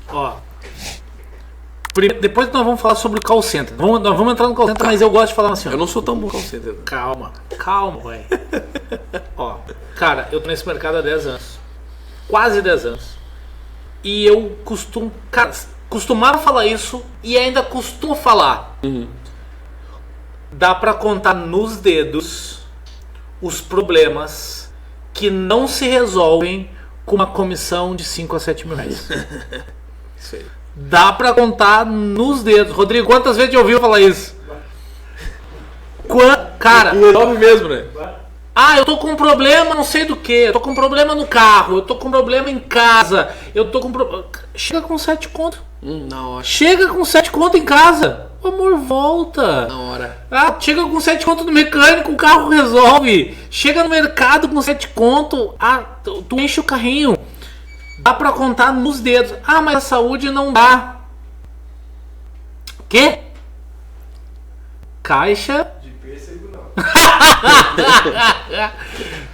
S1: Ó. Depois nós vamos falar sobre o call center. Nós vamos entrar no call center, mas eu gosto de falar assim.
S2: Eu não sou tão bom call center.
S1: Calma, velho. Ó, cara, eu tô nesse mercado há 10 anos. Quase 10 anos. E eu costumava falar isso e ainda costumo falar.
S2: Uhum.
S1: Dá pra contar nos dedos os problemas que não se resolvem com uma comissão de 5 a 7 mil reais.
S2: Isso aí.
S1: Dá pra contar nos dedos. Rodrigo, quantas vezes já ouviu falar isso? Cara,
S2: resolve mesmo, né?
S1: Ah, eu tô com um problema não sei do que. Eu tô com um problema no carro. Eu tô com um problema em casa. Eu tô com problema. Chega com 7 conto.
S2: Na hora.
S1: Chega com 7 conto em casa. O amor, volta.
S2: Na hora.
S1: Ah, chega com 7 conto no mecânico, o carro resolve. Chega no mercado com 7 conto. Ah, tu enche o carrinho. Dá pra contar nos dedos. Ah, mas a saúde não dá. Quê? Caixa.
S3: De pêssego não.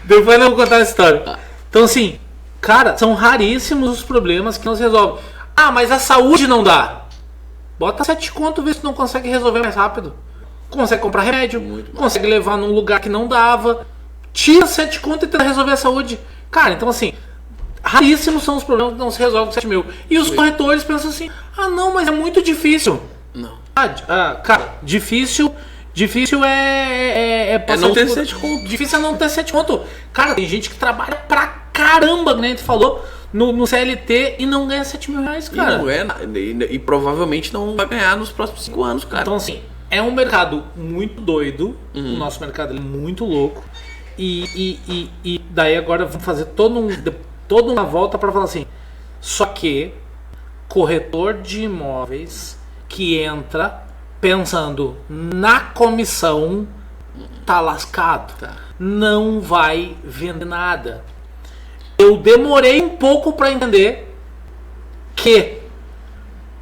S1: Depois eu vou contar a história. Então assim, cara, são raríssimos os problemas que não se resolvem. Ah, mas a saúde não dá. Bota 7 conto, vê se não consegue resolver mais rápido. Consegue comprar remédio, consegue levar num lugar que não dava. Tira 7 conto e tenta resolver a saúde. Cara, então assim, raríssimos são os problemas que não se resolvem com 7 mil. E os corretores pensam assim, ah não, mas é muito difícil.
S2: Não.
S1: Cara, difícil é
S2: não ter 7 conto.
S1: Difícil é não ter 7 conto. Cara, tem gente que trabalha pra caramba, que nem a gente falou, no CLT e não ganha 7 mil reais, cara.
S2: E não é, e provavelmente não vai ganhar nos próximos 5 anos, cara.
S1: Então assim, é um mercado muito doido. O nosso mercado é muito louco. E daí agora vamos fazer toda uma volta para falar assim. Só que corretor de imóveis que entra pensando na comissão tá lascado.
S2: Tá.
S1: Não vai vender nada. Eu demorei um pouco para entender que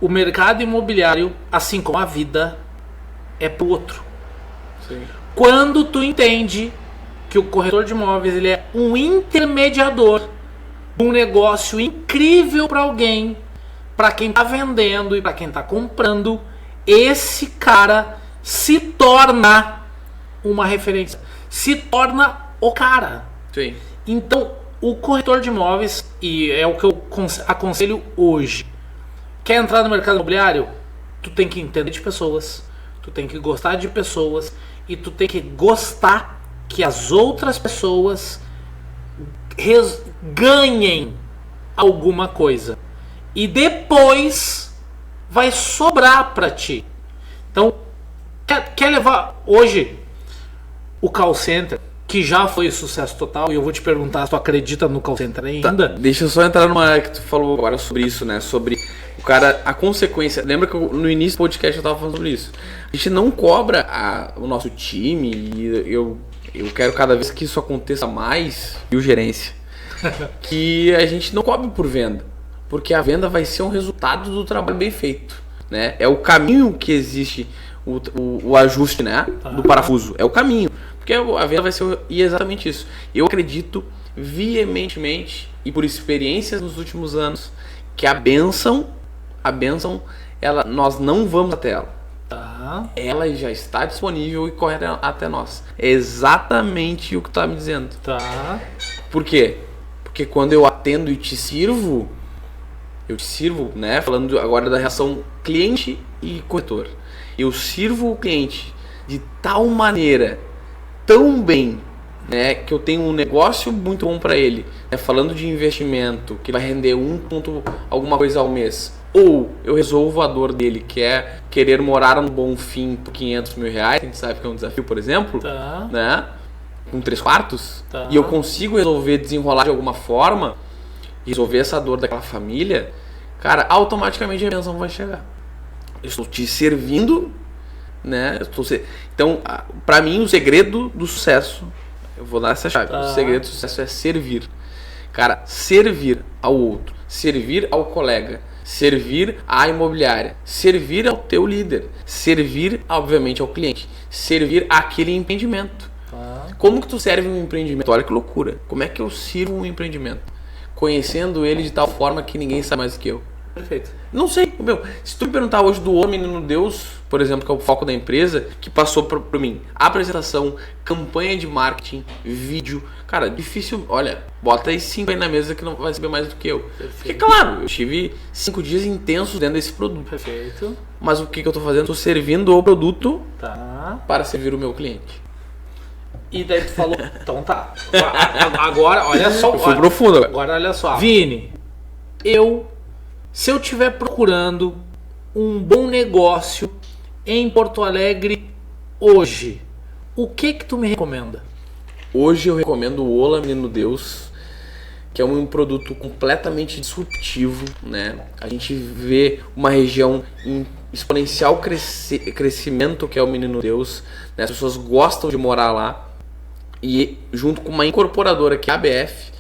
S1: o mercado imobiliário, assim como a vida, é pro outro.
S2: Sim.
S1: Quando tu entende que o corretor de imóveis ele é um intermediador de um negócio incrível para alguém, para quem tá vendendo e para quem tá comprando, esse cara se torna uma referência, se torna o cara.
S2: Sim.
S1: Então, o corretor de imóveis, e é o que eu aconselho hoje, quer entrar no mercado imobiliário? Tu tem que entender de pessoas, tu tem que gostar de pessoas e tu tem que gostar que as outras pessoas ganhem alguma coisa. E depois vai sobrar para ti. Então, quer levar hoje o call center, que já foi sucesso total, e eu vou te perguntar se tu acredita no call center ainda.
S2: Tá, deixa eu só entrar numa área que tu falou agora sobre isso, né? Sobre o cara, a consequência. Lembra que no início do podcast eu tava falando sobre isso. A gente não cobra o nosso time, e eu quero cada vez que isso aconteça mais, e o gerência, que a gente não cobre por venda. Porque a venda vai ser um resultado do trabalho bem feito, né? É o caminho que existe o ajuste, né? Do parafuso. É o caminho. Porque a venda vai ser exatamente isso. Eu acredito veementemente e por experiências nos últimos anos que a bênção, nós não vamos até ela.
S1: Tá.
S2: Ela já está disponível e corre até nós. É exatamente o que tu tá me dizendo.
S1: Tá.
S2: Por quê? Porque quando eu atendo e te sirvo, né? Falando agora da relação cliente e corretor. Eu sirvo o cliente de tal maneira, tão bem, né, que eu tenho um negócio muito bom para ele, né, falando de investimento que vai render alguma coisa ao mês, ou eu resolvo a dor dele, que é querer morar no Bonfim por 500 mil reais, a gente sabe que é um desafio, por exemplo,
S1: Tá.
S2: né, com 3 quartos,
S1: Tá.
S2: e eu consigo resolver, desenrolar de alguma forma, resolver essa dor daquela família, cara, automaticamente a bênção vai chegar. Eu estou te servindo, né? Então, para mim, o segredo do sucesso, eu vou dar essa chave. O segredo do sucesso é servir. Cara, servir ao outro, servir ao colega, servir à imobiliária, servir ao teu líder, servir, obviamente, ao cliente, servir àquele empreendimento. Como que tu serve um empreendimento? Olha que loucura. Como é que eu sirvo um empreendimento? Conhecendo ele de tal forma que ninguém sabe mais do que eu.
S1: Perfeito.
S2: Não sei, meu, se tu me perguntar hoje do Homem no Deus, por exemplo, que é o foco da empresa, que passou por mim, apresentação, campanha de marketing, vídeo, cara, difícil, olha, bota aí 5 aí na mesa que não vai saber mais do que eu.
S1: Perfeito.
S2: Porque claro, eu tive 5 dias intensos dentro desse produto.
S1: Perfeito.
S2: Mas o que eu tô fazendo? Tô servindo o produto
S1: Tá.
S2: para servir o meu cliente.
S1: E daí tu falou, então tá. Agora, olha só.
S2: Eu fui profundo.
S1: Agora olha só. Vini, se eu estiver procurando um bom negócio em Porto Alegre hoje, o que tu me recomenda?
S2: Hoje eu recomendo o Ola Menino Deus, que é um produto completamente disruptivo, né? A gente vê uma região em exponencial crescimento, que é o Menino Deus, né? As pessoas gostam de morar lá, e junto com uma incorporadora que é a ABF,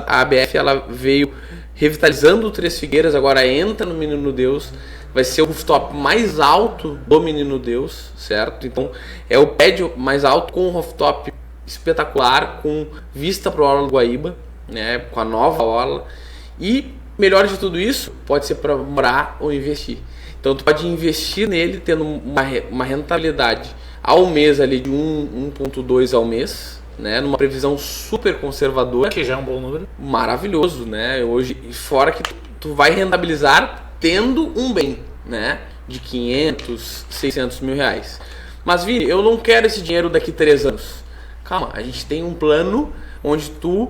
S2: a ABF ela veio revitalizando o Três Figueiras, agora entra no Menino Deus, vai ser o rooftop mais alto do Menino Deus, certo? Então é o prédio mais alto com um rooftop espetacular, com vista para a Orla do Guaíba, né? Com a nova orla. E melhor de tudo isso, pode ser para morar ou investir. Então tu pode investir nele tendo uma rentabilidade ao mês ali de 1,2 ao mês, né? Numa previsão super conservadora.
S1: Que já é um bom número.
S2: Maravilhoso, né? Hoje, fora que tu vai rentabilizar tendo um bem, né? De 500, 600 mil reais. Mas, Vini, eu não quero esse dinheiro daqui a 3 anos. Calma, a gente tem um plano onde tu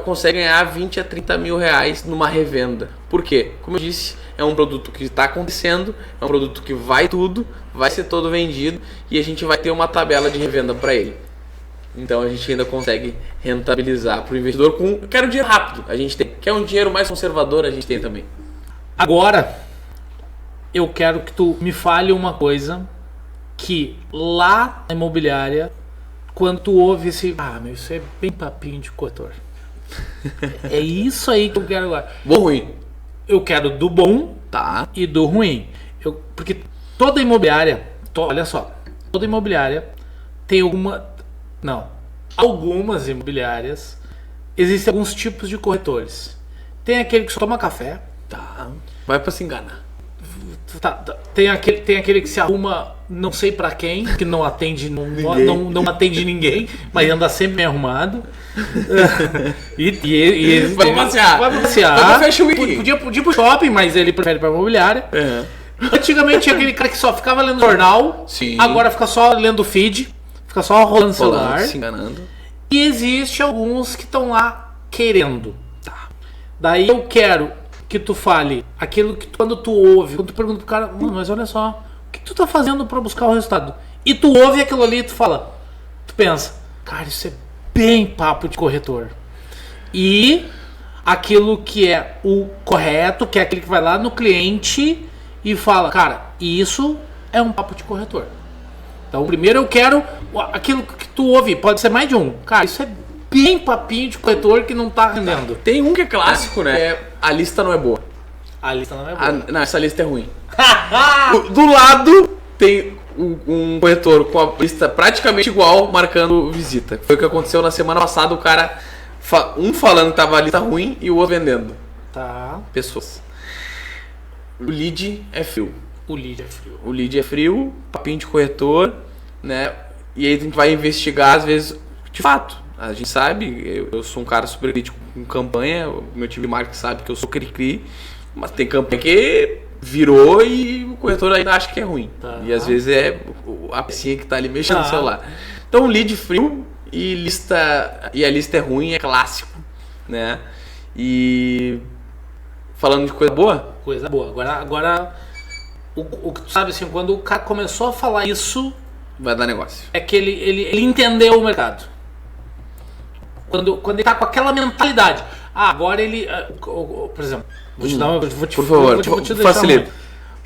S2: consegue ganhar 20 a 30 mil reais numa revenda. Por quê? Como eu disse, é um produto que está acontecendo, é um produto que vai tudo, vai ser todo vendido e a gente vai ter uma tabela de revenda para ele. Então a gente ainda consegue rentabilizar para o investidor com... Quero dinheiro rápido, a gente tem. Quer um dinheiro mais conservador, a gente tem também.
S1: Agora, eu quero que tu me fale uma coisa que lá na imobiliária, quando tu ouve esse... meu, isso é bem papinho de corretor. É isso aí que eu quero agora.
S2: Bom ou ruim?
S1: Eu quero do bom e do ruim. Porque toda imobiliária, olha só, toda imobiliária tem algumas imobiliárias, existem alguns tipos de corretores. Tem aquele que só toma café.
S2: Vai pra se enganar.
S1: Tem aquele que se arruma não sei pra quem, que não atende não atende ninguém, mas anda sempre bem arrumado. e
S2: vai passear.
S1: Vai pra Fashion Week. Podia ir pro shopping, mas ele prefere pra imobiliária. Antigamente tinha aquele cara que só ficava lendo jornal.
S2: Sim.
S1: Agora fica só lendo feed, fica só rolando celular.
S2: Se enganando.
S1: E existe alguns que estão lá querendo. Daí eu quero que tu fale aquilo que quando tu ouve, quando tu pergunta pro cara, mas olha só, o que tu tá fazendo pra buscar o resultado? E tu ouve aquilo ali e tu fala, tu pensa, cara, isso é bem papo de corretor. E aquilo que é o correto, que é aquele que vai lá no cliente e fala, cara, isso é um papo de corretor. Então primeiro eu quero aquilo que tu ouve, pode ser mais de um. Cara, isso é bem papinho de corretor que não tá rendendo.
S2: Tem um que é clássico, né? A lista não é boa.
S1: A lista não é boa.
S2: Não, essa lista é ruim. Do lado tem um corretor com a lista praticamente igual, marcando visita. Foi o que aconteceu na semana passada, o cara, um falando que tava a lista ruim e o outro vendendo. Pessoas. O lead é frio. O lead é frio, papinho de corretor, né? E aí a gente vai investigar, às vezes, de fato. A gente sabe, eu sou um cara super crítico com campanha, o meu time de marketing sabe que eu sou cri-cri, mas tem campanha que virou e o corretor ainda acha que é ruim. E às vezes é a pecinha que tá ali mexendo no celular. Então lead frio e a lista é ruim, é clássico, né? E falando de coisa boa?
S1: Coisa boa. Agora o que tu sabe assim, quando o cara começou a falar isso,
S2: vai dar negócio.
S1: É que ele entendeu o mercado. Quando ele tá com aquela mentalidade. Agora ele... por exemplo,
S2: por favor, facilita.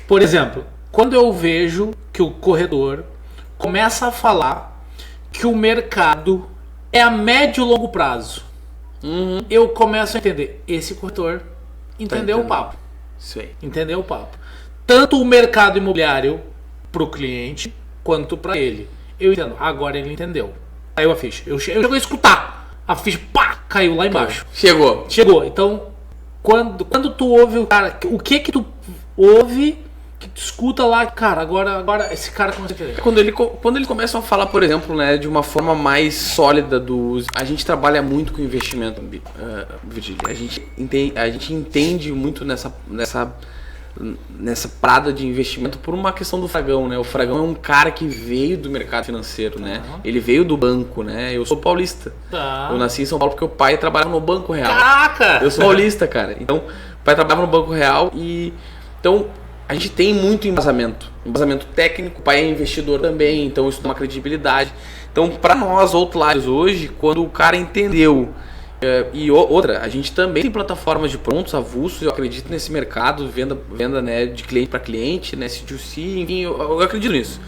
S1: Por exemplo, quando eu vejo que o corretor começa a falar que o mercado é a médio e longo prazo, eu começo a entender. Esse corretor entendeu o papo.
S2: Isso aí.
S1: Entendeu o papo. Tanto o mercado imobiliário pro cliente, quanto para ele. Eu entendo. Agora ele entendeu. Caiu a ficha. Eu chego a escutar. A ficha, caiu lá embaixo.
S2: Chegou.
S1: Então, quando tu ouve o cara, o que tu ouve, que tu escuta lá, cara, agora esse cara começa a entender.
S2: Quando ele começa a falar, por exemplo, né, de uma forma mais sólida a gente trabalha muito com investimento, Virgílio. A gente entende muito nessa prada de investimento por uma questão do Fragão, né? O Fragão é um cara que veio do mercado financeiro, né? Ele veio do banco, né? Eu sou paulista. Eu nasci em São Paulo porque o pai trabalhava no Banco Real.
S1: Caraca!
S2: Eu sou paulista, cara. Então, o pai trabalhava no Banco Real e... Então, a gente tem muito embasamento técnico, o pai é investidor também, então isso dá uma credibilidade. Então, para nós, outliers hoje, quando o cara entendeu... E outra, a gente também tem plataformas de prontos avulsos, eu acredito nesse mercado, venda né, de cliente para cliente, né, C2C, enfim, eu acredito nisso.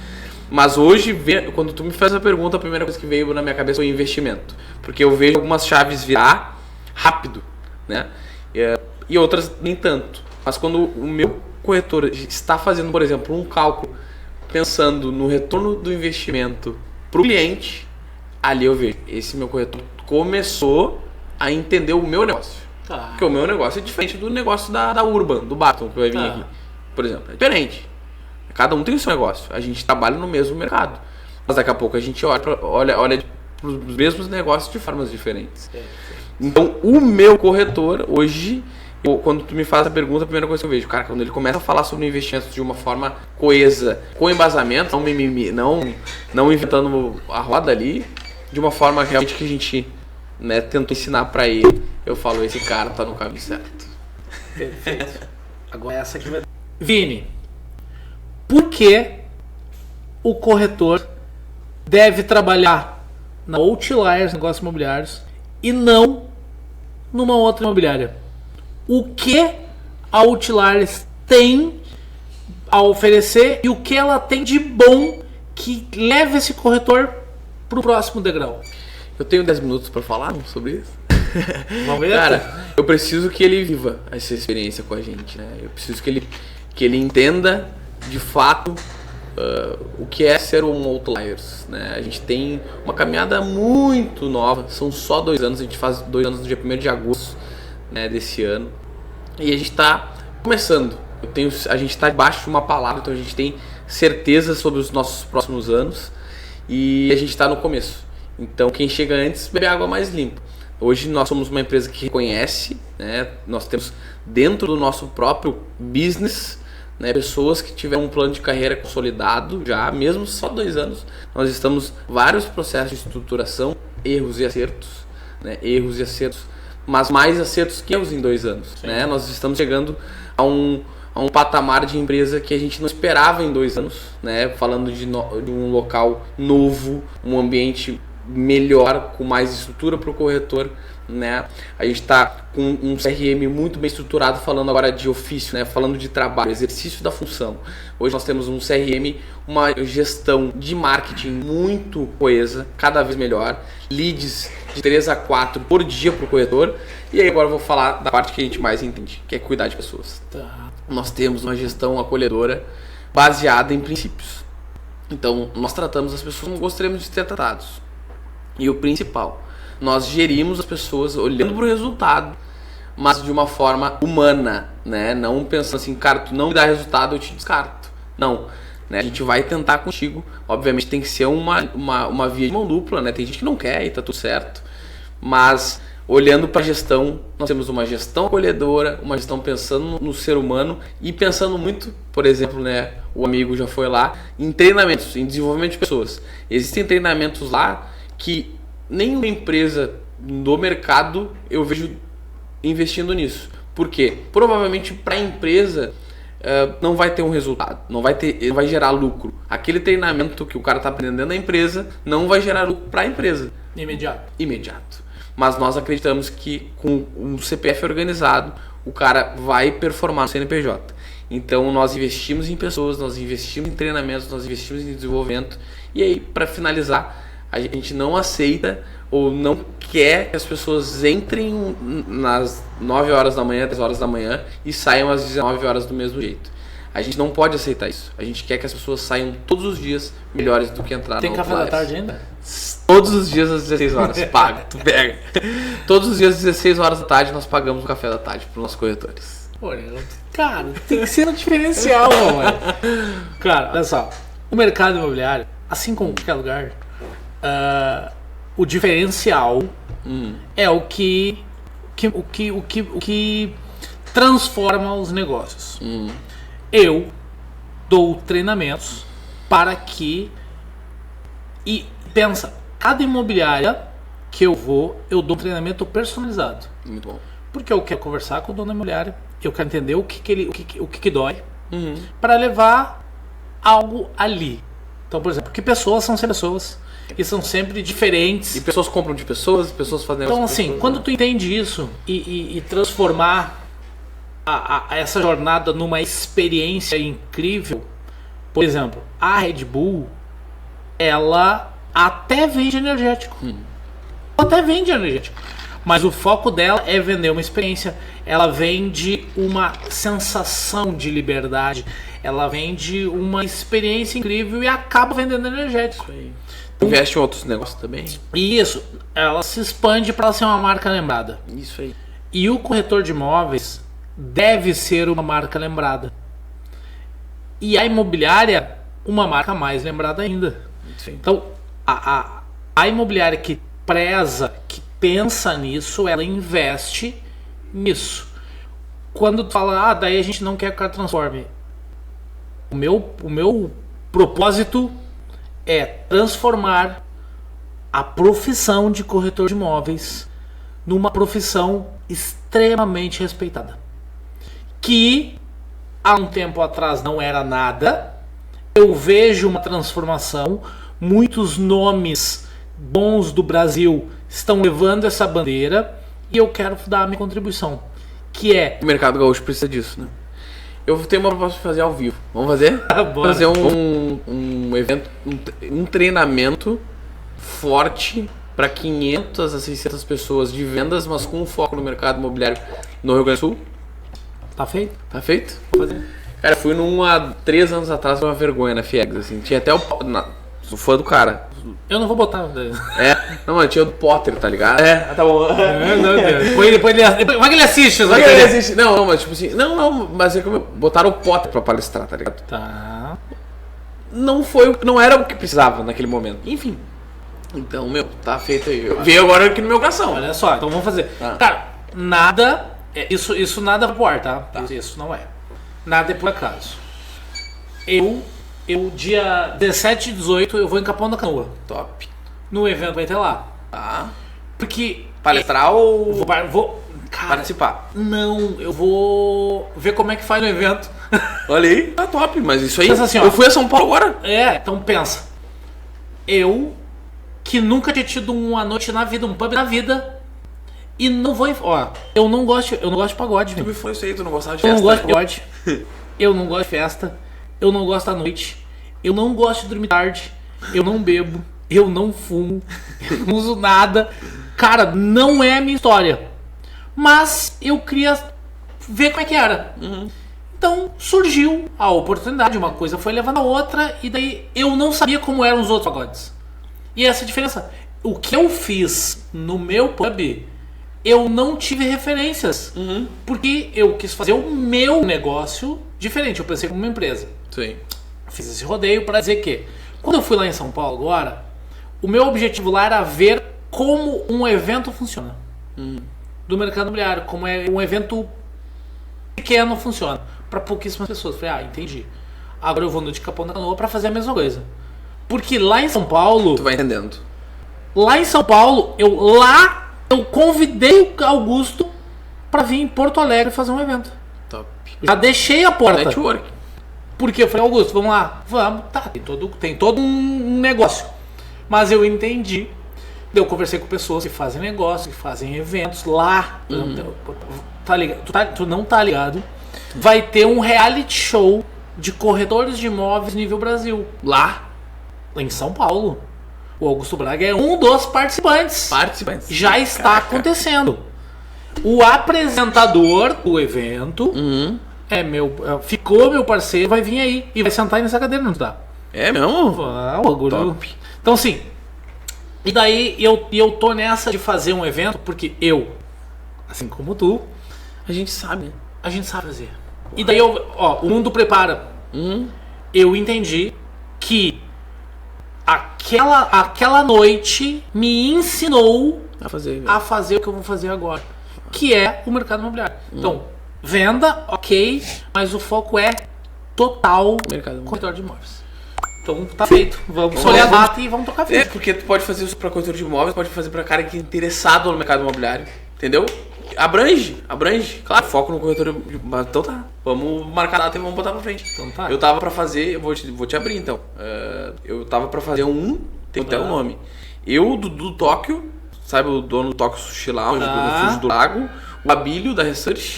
S2: Mas hoje, quando tu me faz essa pergunta, a primeira coisa que veio na minha cabeça foi investimento. Porque eu vejo algumas chaves virar rápido, né? E outras nem tanto. Mas quando o meu corretor está fazendo, por exemplo, um cálculo pensando no retorno do investimento para o cliente, ali eu vejo, esse meu corretor começou a entender o meu negócio.
S1: Tá.
S2: Porque o meu negócio é diferente do negócio da Urban, do Baton, que vai vir aqui. Por exemplo, é diferente. Cada um tem o seu negócio. A gente trabalha no mesmo mercado. Mas daqui a pouco a gente olha para os mesmos negócios de formas diferentes. Então, o meu corretor, hoje, quando tu me faz a pergunta, a primeira coisa que eu vejo, cara, quando ele começa a falar sobre investimentos de uma forma coesa, com embasamento, não mimimi, não inventando a roda ali, de uma forma realmente que a gente, né, tentou ensinar para ele, eu falo, esse cara tá no caminho certo.
S1: Perfeito. Agora essa aqui vai... Vini, por que o corretor deve trabalhar na Outliers Negócios Imobiliários e não numa outra imobiliária? O que a Outliers tem a oferecer e o que ela tem de bom que leva esse corretor para o próximo degrau?
S2: Eu tenho 10 minutos para falar sobre isso.
S1: Vamos ver?
S2: Cara, eu preciso que ele viva essa experiência com a gente, né? Eu preciso que ele entenda de fato o que é ser um Outliers, né? A gente tem uma caminhada muito nova, são só 2 anos, a gente faz 2 anos no dia 1º de agosto, né, desse ano, e a gente está começando. A gente está debaixo de uma palavra, então a gente tem certeza sobre os nossos próximos anos e a gente está no começo. Então quem chega antes bebe água mais limpa. Hoje nós somos uma empresa que reconhece, né, nós temos dentro do nosso próprio business, né, pessoas que tiveram um plano de carreira consolidado já, mesmo só 2 anos. Nós estamos vários processos de estruturação, erros e acertos, né, mas mais acertos que erros em 2 anos. Né? Nós estamos chegando a um patamar de empresa que a gente não esperava em 2 anos, né? Falando de um local novo, um ambiente melhor, com mais estrutura para o corretor, né? A gente está com um CRM muito bem estruturado, falando agora de ofício, né? Falando de trabalho, exercício da função. Hoje nós temos um CRM, uma gestão de marketing muito coesa, cada vez melhor, leads de 3 a 4 por dia para o corretor. E aí agora eu vou falar da parte que a gente mais entende, que é cuidar de pessoas.
S1: Tá.
S2: Nós temos uma gestão acolhedora baseada em princípios. Então nós tratamos as pessoas como gostaríamos de ser tratados. E o principal, nós gerimos as pessoas olhando para o resultado, mas de uma forma humana, né? Não pensando assim, cara, tu não me dá resultado, eu te descarto. Não, né? A gente vai tentar contigo. Obviamente tem que ser uma via de mão dupla, né? Tem gente que não quer e tá tudo certo. Mas olhando para a gestão, nós temos uma gestão acolhedora, uma gestão pensando no ser humano e pensando muito, por exemplo, né? O amigo já foi lá, em treinamentos, em desenvolvimento de pessoas. Existem treinamentos lá que nenhuma empresa do mercado eu vejo investindo nisso. Por quê? Provavelmente para a empresa não vai ter um resultado, não vai gerar lucro. Aquele treinamento que o cara está aprendendo na empresa não vai gerar lucro para a empresa. Imediato. Mas nós acreditamos que com um CPF organizado, o cara vai performar no CNPJ. Então nós investimos em pessoas, nós investimos em treinamentos, nós investimos em desenvolvimento. E aí, para finalizar, a gente não aceita ou não quer que as pessoas entrem nas 9 horas da manhã, 10 horas da manhã e saiam às 19 horas do mesmo jeito. A gente não pode aceitar isso. A gente quer que as pessoas saiam todos os dias melhores do que entraram.
S1: Tem café da tarde ainda?
S2: Todos os dias às 16 horas. Paga, tu pega. Todos os dias às 16 horas da tarde nós pagamos o café da tarde para os nossos corretores.
S1: Cara, tem que ser um diferencial, mano. Cara, olha só. O mercado imobiliário, assim como qualquer lugar, o diferencial é o que transforma os negócios. Eu dou treinamentos para que... E pensa, cada imobiliária que eu dou um treinamento personalizado.
S2: Muito bom.
S1: Porque eu quero conversar com o dono da imobiliária, eu quero entender o que dói, para levar algo ali. Então, por exemplo, porque pessoas são sempre pessoas e são sempre diferentes.
S2: E pessoas compram de pessoas, pessoas fazem...
S1: Então, assim, quando tu entende isso e transformar essa jornada numa experiência incrível, por exemplo, a Red Bull, ela até vende energético. Mas o foco dela é vender uma experiência. Ela vende uma sensação de liberdade. Ela vende uma experiência incrível e acaba vendendo energético.
S2: Investe em outros negócios também.
S1: Isso, ela se expande para ser uma marca lembrada.
S2: Isso aí.
S1: E o corretor de imóveis deve ser uma marca lembrada. E a imobiliária, uma marca mais lembrada ainda.
S2: Sim.
S1: Então, a imobiliária que preza, que pensa nisso, ela investe nisso. Quando tu fala, daí a gente não quer que o cara transforme. O meu propósito é transformar a profissão de corretor de imóveis numa profissão extremamente respeitada. Que há um tempo atrás não era nada. Eu vejo uma transformação. Muitos nomes bons do Brasil estão levando essa bandeira e eu quero dar a minha contribuição, que é...
S2: O mercado gaúcho precisa disso, né? Eu tenho uma proposta para fazer ao vivo. Vamos fazer?
S1: Bora.
S2: Fazer um evento, um treinamento forte para 500 a 600 pessoas de vendas, mas com foco no mercado imobiliário no Rio Grande do Sul.
S1: Tá feito?
S2: Tá feito?
S1: Vou fazer.
S2: Cara, fui há 3 anos atrás, foi uma vergonha na Fiegs, assim. Tinha até sou fã do cara.
S1: Eu não vou botar.
S2: Não, mas tinha o do Potter, tá ligado? Tá bom.
S1: Depois ele assiste.
S2: Vai que ele assiste. Não, mas tipo assim. Não, mas é como botaram o Potter pra palestrar, tá ligado?
S1: Tá.
S2: Não era o que precisava naquele momento. Enfim. Então, tá feito aí. Veio agora aqui no meu coração.
S1: Olha só, então vamos fazer. Cara, nada. Isso nada pro ar, tá? Isso não é. Nada é por acaso. Eu dia 17 e 18 eu vou em Capão da Canoa.
S2: Top.
S1: No evento vai ter lá.
S2: Tá.
S1: Porque...
S2: Palestrar ou...
S1: Vou cara,
S2: participar?
S1: Não, eu vou ver como é que faz no evento.
S2: Olha aí. Tá top, mas isso aí...
S1: Pensa assim, ó.
S2: Eu fui a São Paulo agora.
S1: Então pensa. Eu, que nunca tinha tido uma noite na vida, um pub na vida, e não vou... Ó, eu não gosto de pagode,
S2: Tu
S1: velho.
S2: me foi isso aí, tu não gostava de
S1: Eu
S2: festa?
S1: não gosto de pagode. Eu não gosto de festa. Eu não gosto da noite. Eu não gosto de dormir tarde. Eu não bebo. Eu não fumo. Eu não uso nada. Cara, não é a minha história. Mas eu queria ver como é que era. Então surgiu a oportunidade. Uma coisa foi levando a outra. E daí eu não sabia como eram os outros pagodes. E essa é a diferença. O que eu fiz no meu pub, eu não tive referências. Porque eu quis fazer o meu negócio diferente. Eu pensei como uma empresa.
S2: Sim.
S1: Fiz esse rodeio para dizer que quando eu fui lá em São Paulo agora, o meu objetivo lá era ver como um evento funciona. Do mercado imobiliário, como é um evento pequeno funciona. Para pouquíssimas pessoas. Falei, entendi. Agora eu vou no de Capão da Canoa para fazer a mesma coisa. Porque lá em São Paulo...
S2: Tu vai entendendo.
S1: Lá em São Paulo, eu convidei o Augusto para vir em Porto Alegre fazer um evento.
S2: Top.
S1: Já deixei a porta.
S2: Network.
S1: Porque eu falei, Augusto, vamos lá? Vamos. Tá, tem todo um negócio. Mas eu entendi. Eu conversei com pessoas que fazem negócio, que fazem eventos lá. Tá ligado? Tu não tá ligado. Vai ter um reality show de corretores de imóveis nível Brasil. Lá em São Paulo. O Augusto Braga é um dos participantes. Já está acontecendo. O apresentador do evento ficou meu parceiro, vai vir aí e vai sentar aí nessa cadeira, não tá?
S2: É mesmo?
S1: Top. Então assim, e daí eu tô nessa de fazer um evento porque eu, assim como tu,
S2: A gente sabe.
S1: a gente sabe fazer. E daí o mundo prepara. Eu entendi que aquela noite me ensinou
S2: A fazer.
S1: a fazer o que eu vou fazer agora, que é o mercado imobiliário. Então, venda, ok, mas o foco é total corretor de imóveis. Então tá feito. Vamos escolher a data e vamos tocar frente.
S2: Porque tu pode fazer isso pra corretor de imóveis, pode fazer pra cara que é interessado no mercado imobiliário. Entendeu? Abrange. Claro, foco no corretor de imóveis. Então tá. Vamos marcar a data e vamos botar pra frente.
S1: Então tá.
S2: Eu tava pra fazer, eu vou te abrir então. Eu tava pra fazer tem até o nome. Eu, do Tóquio, sabe o dono do Tóquio Sushi Lounge, do Fuji do Lago, o Abílio da Research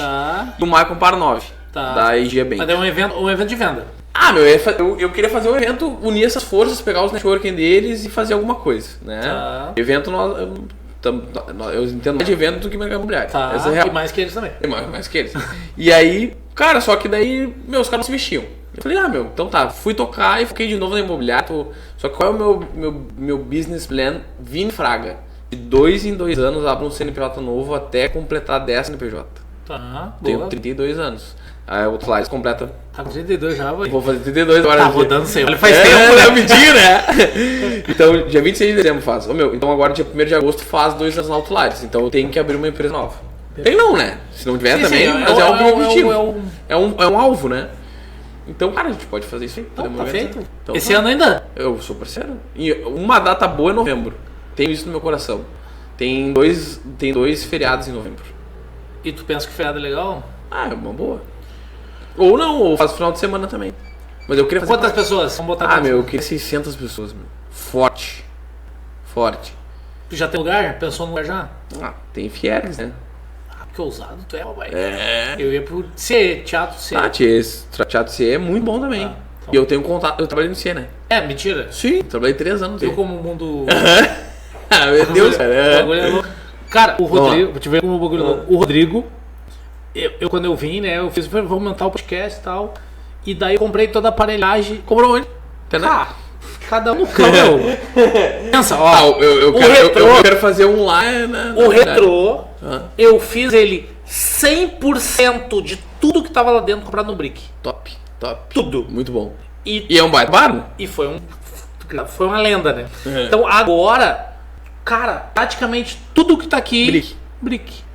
S2: e o Maicon Parnov, da Egia Bank.
S1: Mas é um evento de venda.
S2: Eu queria fazer um evento, unir essas forças, pegar os networking deles e fazer alguma coisa, né? Evento eu entendo mais de venda do que mercado imobiliário.
S1: Tá,
S2: Essa é real.
S1: e mais que eles também.
S2: É mais que eles. E aí, cara, só que daí meus caras não se mexiam. Eu falei, então tá, fui tocar e fiquei de novo na imobiliária. Só que qual é o meu business plan? Vini Fraga. De 2 em 2 anos abro um CNPJ novo até completar 10 CNPJ.
S1: Tá,
S2: Tenho
S1: boa.
S2: 32 anos. Aí o Outliers completa.
S1: Tá com 32 já, vai.
S2: Vou fazer 32 agora.
S1: Tá rodando sem olho faz
S2: tempo,
S1: tempo, né?
S2: Não, mentira, né? Então, dia 26 de dezembro faz. Então agora, dia 1º de agosto, faz 2 anos na Outliers. Então eu tenho que abrir uma empresa nova. Tem não, né? Se não tiver
S1: Sim,
S2: também,
S1: sim,
S2: mas é um objetivo.
S1: é
S2: É um alvo, né? Então, cara, a gente pode fazer isso aí.
S1: Então, tá feito.
S2: Então,
S1: Esse ano ainda?
S2: Eu sou parceiro. E uma data boa é novembro. Tenho isso no meu coração. Tem dois feriados em novembro.
S1: E tu pensa que o feriado é legal?
S2: Ah, é uma boa. Ou não, ou faço final de semana também. Mas eu queria fazer...
S1: Quantas pessoas? Vamos botar
S2: eu queria 600 pessoas, meu. Forte.
S1: Tu já tem lugar? Pensou no lugar já?
S2: Tem Fieres, né?
S1: Que ousado tu é, papai.
S2: É.
S1: Eu ia pro C, teatro C.
S2: Teatro C é muito bom também.
S1: Então.
S2: E eu tenho contato, eu trabalhei no C, né?
S1: É, mentira.
S2: Sim, trabalhei 3 anos.
S1: Eu como o mundo...
S2: Meu Deus, cara.
S1: O bagulho é louco. Cara, o Rodrigo, vou te ver como o bagulho é louco. O Rodrigo, eu quando eu vim, né, eu fiz, vou aumentar o podcast e tal. E daí eu comprei toda a aparelhagem.
S2: Comprou onde?
S1: Cada um no câmbio. Pensa, ó.
S2: Eu quero fazer um lá, né?
S1: O retrô, eu fiz ele 100% de tudo que tava lá dentro comprado no Brick.
S2: Top.
S1: Tudo.
S2: Muito bom.
S1: E
S2: é um baita bar?
S1: E foi uma lenda, né? Então agora, cara, praticamente tudo que tá aqui... Brick.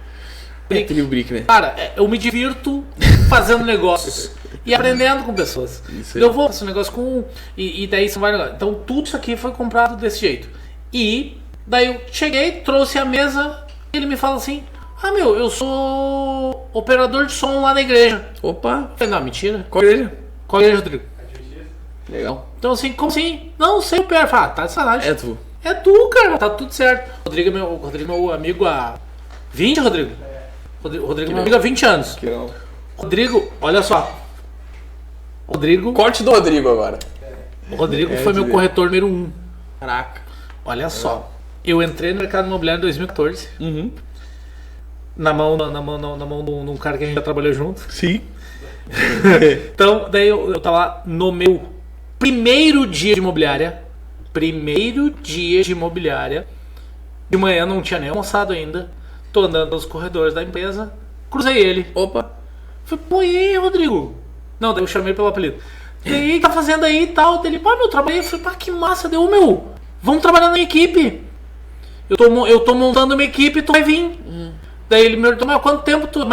S2: Né?
S1: Cara, eu me divirto fazendo negócios e aprendendo com pessoas. Eu vou fazer um negócio com e daí são vários negócios. Então tudo isso aqui foi comprado desse jeito. E daí eu cheguei, trouxe a mesa, ele me fala assim: eu sou operador de som lá na igreja.
S2: Opa!
S1: Eu falei, não, mentira.
S2: Qual igreja?
S1: Rodrigo?
S2: Legal.
S1: Então assim, como assim? Não, sei o pior. Tá de sacanagem.
S2: É tu,
S1: cara, tá tudo certo. Rodrigo é meu amigo há 20, Rodrigo? Rodrigo é meu amigo há 20 anos.
S2: Que legal.
S1: Rodrigo, olha só.
S2: Corte do Rodrigo agora.
S1: O Rodrigo foi meu corretor número 1.
S2: Caraca.
S1: Olha só. Eu entrei no mercado imobiliário em 2014. Na mão de um cara que a gente já trabalhou junto.
S2: Sim.
S1: Então, daí eu tava lá no meu primeiro dia de imobiliária. De manhã não tinha nem almoçado ainda. Tô andando nos corredores da empresa. Cruzei ele.
S2: Opa.
S1: Falei, pô, e aí, Rodrigo? Não, daí eu chamei pelo apelido. E aí, tá fazendo aí e tal? Ele, eu trabalhei. Eu falei, que massa. Deu, vamos trabalhar na equipe. Eu tô montando uma equipe e tu vai vir. Daí ele me perguntou, quanto tempo tu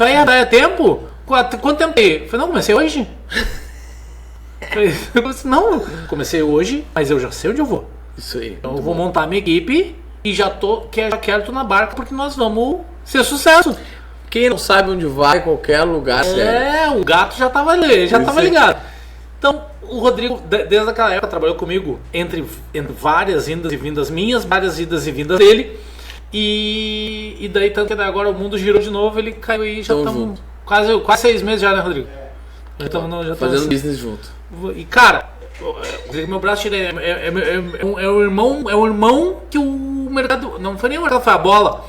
S1: é tempo? Quanto tempo aí? Eu falei, não, comecei hoje. Eu falei, não, comecei hoje, mas eu já sei onde eu vou.
S2: Isso aí.
S1: Então eu vou montar a minha equipe e já quero tu na barca porque nós vamos ser sucesso.
S2: Quem não sabe onde vai, qualquer lugar, sério.
S1: O gato já tava ali, ligado. Então, o Rodrigo, desde aquela época, trabalhou comigo entre várias indas e vindas minhas, várias idas e vindas dele. E daí, tanto que agora o mundo girou de novo, ele caiu aí, já estamos quase 6 meses já, né, Rodrigo? Já estamos
S2: fazendo business junto.
S1: E cara, meu braço direito é o irmão que o mercado, não foi nem o mercado, foi a bola,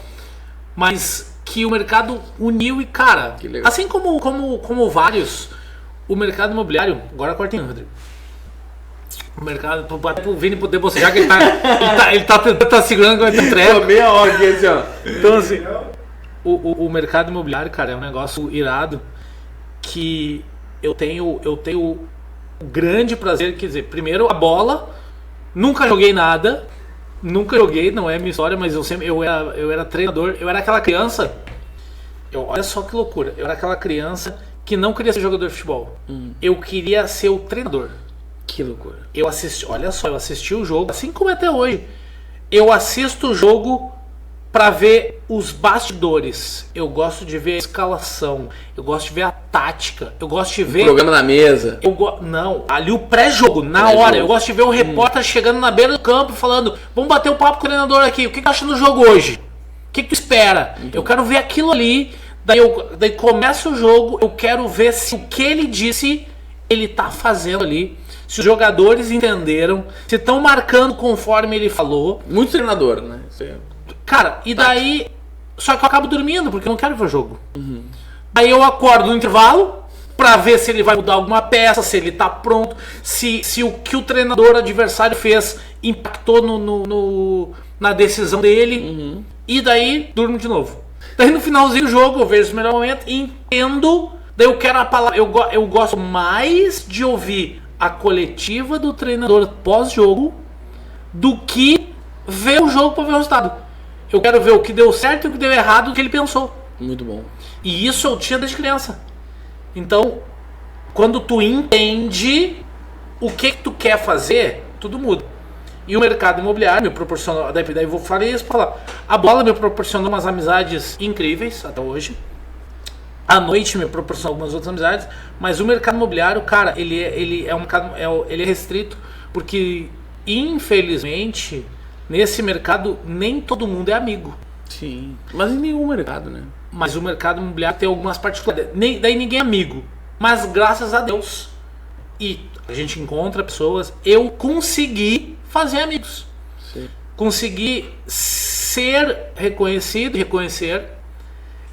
S1: mas que o mercado uniu e, cara, assim como vários, o mercado imobiliário, agora cortinho, Rodrigo. O mercado, pro Vini poder bocejar, que ele tá segurando com a entrega.
S2: Meia hora aqui, assim, ó.
S1: Então, assim, o mercado imobiliário, cara, é um negócio irado que eu tenho grande prazer, quer dizer, primeiro a bola, nunca joguei nada, não é minha história, mas eu era treinador, eu era aquela criança, olha só que loucura, eu era aquela criança que não queria ser jogador de futebol, eu queria ser o treinador.
S2: Que loucura.
S1: Eu assisti o jogo, assim como é até hoje, eu assisto o jogo pra ver os bastidores, eu gosto de ver a escalação, eu gosto de ver a tática, eu gosto de ver...
S2: O programa na mesa.
S1: Não, ali o pré-jogo, na hora, eu gosto de ver o repórter chegando na beira do campo falando, vamos bater o papo com o treinador aqui, o que tu acha do jogo hoje? O que tu espera? Eu quero ver aquilo ali, daí começa o jogo, eu quero ver se o que ele disse, ele tá fazendo ali, se os jogadores entenderam, se estão marcando conforme ele falou.
S2: Muito treinador, né?
S1: Cara, e daí... Só que eu acabo dormindo, porque eu não quero ver o jogo. Aí eu acordo no intervalo pra ver se ele vai mudar alguma peça, se ele tá pronto, se o que o treinador adversário fez impactou na decisão dele. E daí, durmo de novo. Daí no finalzinho do jogo, eu vejo o melhor momento e entendo. Daí eu quero a palavra. Eu gosto mais de ouvir a coletiva do treinador pós-jogo do que ver o jogo pra ver o resultado. Eu quero ver o que deu certo e o que deu errado, o que ele pensou.
S2: Muito bom.
S1: E isso eu tinha desde criança. Então, quando tu entende o que tu quer fazer, tudo muda. E o mercado imobiliário me proporcionou, daí eu vou falar isso pra falar. A bola me proporcionou umas amizades incríveis até hoje. A noite me proporcionou algumas outras amizades, mas o mercado imobiliário, cara, ele é um mercado, ele é restrito, porque infelizmente nesse mercado nem todo mundo é amigo.
S2: Sim. Mas em nenhum mercado, né?
S1: Mas o mercado imobiliário tem algumas particularidades. Daí ninguém é amigo. Mas graças a Deus. E a gente encontra pessoas. Eu consegui fazer amigos.
S2: Sim.
S1: Consegui ser reconhecido, reconhecer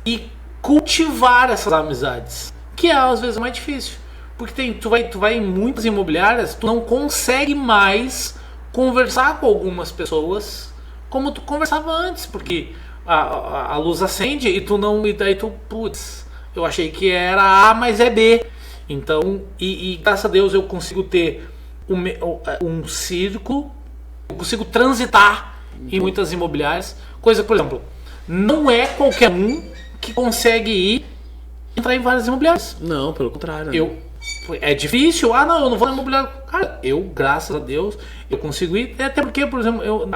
S1: e cultivar essas amizades. Que é às vezes mais difícil. Porque tu vai em muitas imobiliárias, tu não consegue mais conversar com algumas pessoas como tu conversava antes, porque a luz acende e tu não, e daí tu, putz, eu achei que era A, mas é B. Então, e graças a Deus eu consigo ter um círculo, eu consigo transitar em muitas imobiliárias, coisa, por exemplo, não é qualquer um que consegue entrar em várias imobiliárias.
S2: Não, pelo contrário.
S1: É difícil, não, eu não vou na imobiliária. Cara, eu, graças a Deus, eu consigo ir. Até porque, por exemplo, eu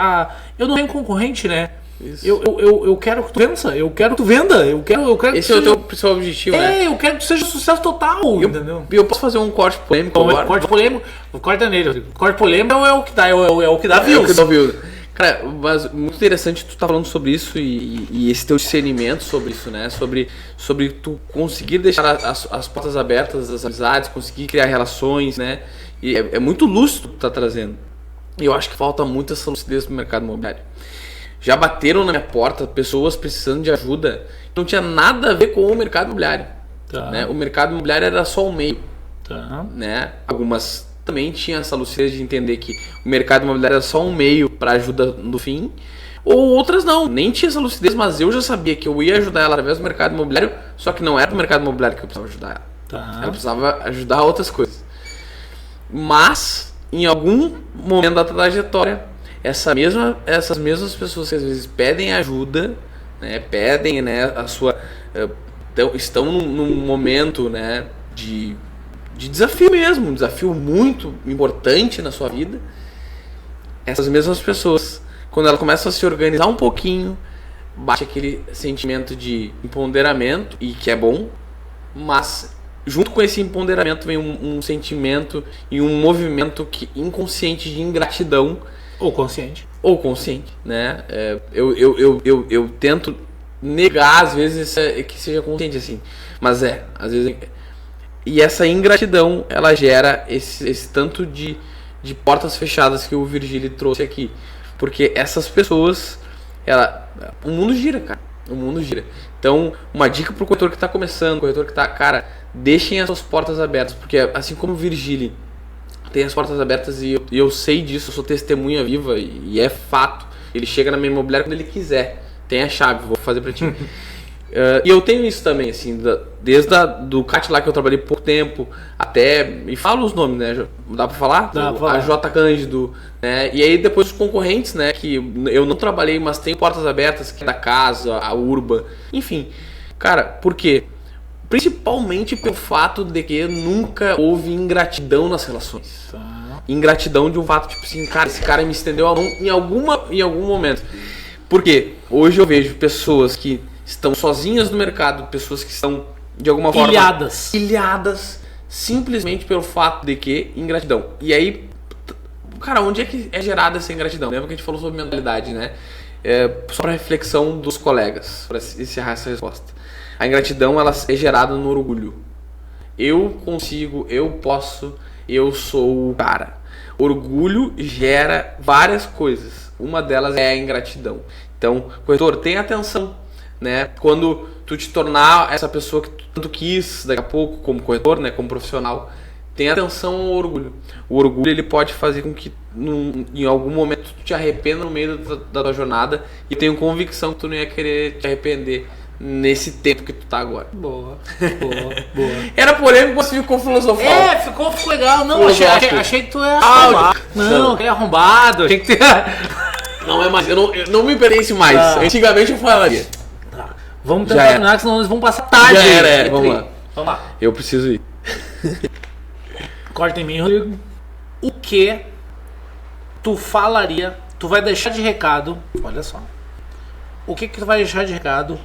S1: não tenho concorrente, né? Isso. Eu quero que tu vença, eu quero que tu venda, eu quero
S2: esse é o teu principal objetivo, né?
S1: Eu quero que tu seja sucesso total, entendeu?
S2: E eu posso fazer um corte polêmico agora?
S1: Corte polêmico, corta nele. Corte polêmico é o que dá, é o que dá views.
S2: É o que dá views. Cara, mas muito interessante tu tá falando sobre isso e esse teu discernimento sobre isso, né? Sobre tu conseguir deixar as portas abertas, as amizades, conseguir criar relações, né? E é muito lúcido que tu tá trazendo. E eu acho que falta muito essa lucidez no mercado imobiliário. Já bateram na minha porta pessoas precisando de ajuda que não tinha nada a ver com o mercado imobiliário.
S1: Tá.
S2: Né? O mercado imobiliário era só o meio.
S1: Tá.
S2: Né? Algumas também tinham essa lucidez de entender que o mercado imobiliário era só um meio para ajuda no fim. Ou outras não, nem tinha essa lucidez, mas eu já sabia que eu ia ajudar ela através do mercado imobiliário, só que não era do mercado imobiliário que eu precisava ajudar ela.
S1: Tá.
S2: Ela precisava ajudar outras coisas. Mas, em algum momento da trajetória, essas mesmas pessoas que às vezes pedem ajuda, né, pedem, né, a sua, estão num momento, né, de desafio mesmo, um desafio muito importante na sua vida. Essas mesmas pessoas, quando elas começam a se organizar um pouquinho, bate aquele sentimento de empoderamento, e que é bom, mas junto com esse empoderamento vem um sentimento e um movimento inconsciente de ingratidão.
S1: Ou consciente,
S2: né? Eu tento negar às vezes que seja consciente assim, mas às vezes. E essa ingratidão, ela gera esse tanto de portas fechadas que o Virgílio trouxe aqui, porque essas pessoas, o mundo gira, cara, o mundo gira. Então, uma dica pro corretor que está começando, corretor que está, cara, deixem as suas portas abertas, porque assim como o Virgílio tem as portas abertas e eu sei disso, eu sou testemunha viva e é fato. Ele chega na minha imobiliária quando ele quiser. Tem a chave, vou fazer pra ti. E eu tenho isso também, assim, desde do CAT lá que eu trabalhei pouco tempo, até, e falo os nomes, né? Dá pra falar?
S1: Dá pra falar.
S2: A J Cândido, né? E aí depois os concorrentes, né? Que eu não trabalhei, mas tem portas abertas, que é da Casa, a Urba, enfim. Cara, por quê? Principalmente pelo fato de que nunca houve ingratidão nas relações. Ingratidão de um fato, tipo assim, cara, esse cara me estendeu a mão em algum momento. Por quê? Hoje eu vejo pessoas que estão sozinhas no mercado, pessoas que estão, de alguma forma, ilhadas, simplesmente pelo fato de que ingratidão. E aí, cara, onde é que é gerada essa ingratidão? Lembra que a gente falou sobre mentalidade, né? Só para reflexão dos colegas, para encerrar essa resposta. A ingratidão, ela é gerada no orgulho. Eu consigo, eu posso, eu sou o cara. Orgulho gera várias coisas. Uma delas é a ingratidão.
S3: Então, corretor, tenha atenção, né? Quando tu te tornar essa pessoa que tu tanto quis daqui a pouco como corretor, né, como profissional, tenha atenção ao orgulho. O orgulho ele pode fazer com que em algum momento tu te arrependa no meio da tua jornada, e tenho convicção que tu não ia querer te arrepender nesse tempo que tu tá agora.
S1: Boa.
S3: Era polêmico, mas ficou filosofal.
S1: Ficou legal. Não, achei que tu ia arrombado. Não, é arrombado. Achei que tu ia...
S3: Não é mais, eu não me pertence mais. Antigamente eu falaria.
S1: Tá. Vamos tentar terminar, senão nós vamos passar tarde.
S3: Vamos lá. Eu preciso ir.
S1: Corta em mim, Rodrigo. O que tu falaria, tu vai deixar de recado, olha só. O que tu vai deixar de recado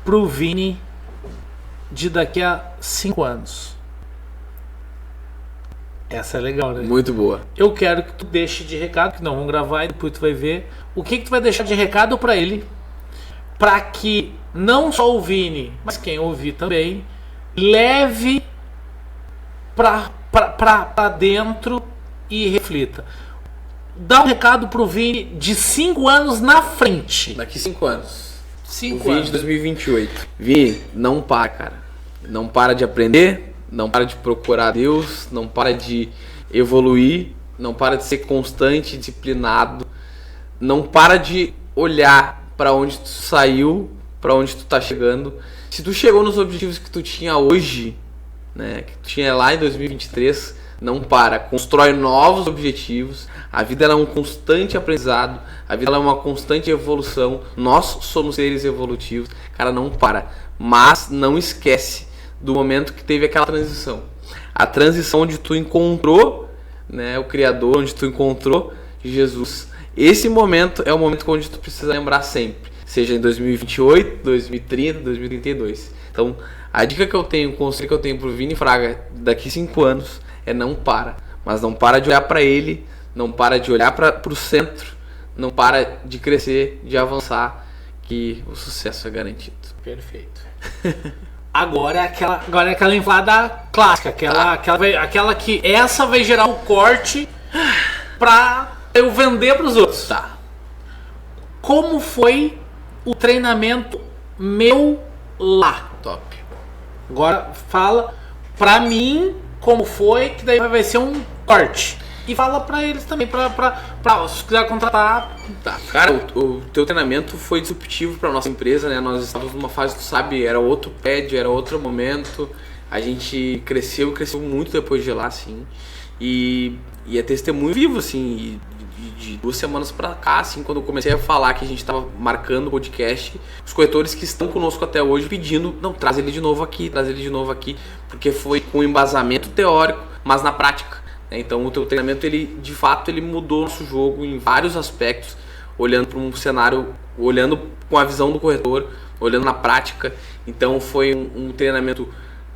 S1: pro Vini de daqui a 5 anos? Essa é legal, né?
S3: Muito boa.
S1: Eu quero que tu deixe de recado, que não vamos gravar e depois tu vai ver. O que tu vai deixar de recado pra ele, pra que não só o Vini, mas quem ouvir também, leve pra dentro e reflita. Dá um recado pro Vini de 5 anos na frente.
S3: Daqui 5 anos.
S1: 5
S3: Vini
S1: anos.
S3: de 2028. Vini, não para, cara. Não para de aprender, não para de procurar Deus, não para de evoluir, não para de ser constante, disciplinado, não para de olhar para onde tu saiu, para onde tu tá chegando. Se tu chegou nos objetivos que tu tinha hoje, né, que tu tinha lá em 2023, não para, constrói novos objetivos. A vida ela é um constante aprendizado, a vida ela é uma constante evolução. Nós somos seres evolutivos, cara, não para. Mas não esquece do momento que teve aquela transição. A transição onde tu encontrou, né, o Criador, onde tu encontrou Jesus. Esse momento é o momento onde tu precisa lembrar sempre. Seja em 2028, 2030, 2032. Então, a dica que eu tenho, o conselho que eu tenho pro Vini Fraga daqui 5 anos é não para. Mas não para de olhar para ele, não para de olhar pro centro, não para de crescer, de avançar, que o sucesso é garantido.
S1: Perfeito. Agora é aquela inflada clássica, aquela que essa vai gerar um corte pra eu vender pros outros.
S3: Tá.
S1: Como foi o treinamento meu lá?
S3: Top.
S1: Agora fala pra mim como foi, que daí vai ser um corte. E fala pra eles também, se quiser contratar.
S3: Tá, cara, o teu treinamento foi disruptivo pra nossa empresa, né? Nós estávamos numa fase, tu sabe, era outro pad, era outro momento. A gente cresceu muito depois de lá, assim. E é testemunho vivo, assim, de 2 semanas pra cá, assim, quando eu comecei a falar que a gente tava marcando o podcast, os corretores que estão conosco até hoje pedindo, não, traz ele de novo aqui, porque foi com embasamento teórico, mas na prática. Então o teu treinamento, ele de fato ele mudou o nosso jogo em vários aspectos, olhando para um cenário, olhando com a visão do corretor, olhando na prática. Então foi um treinamento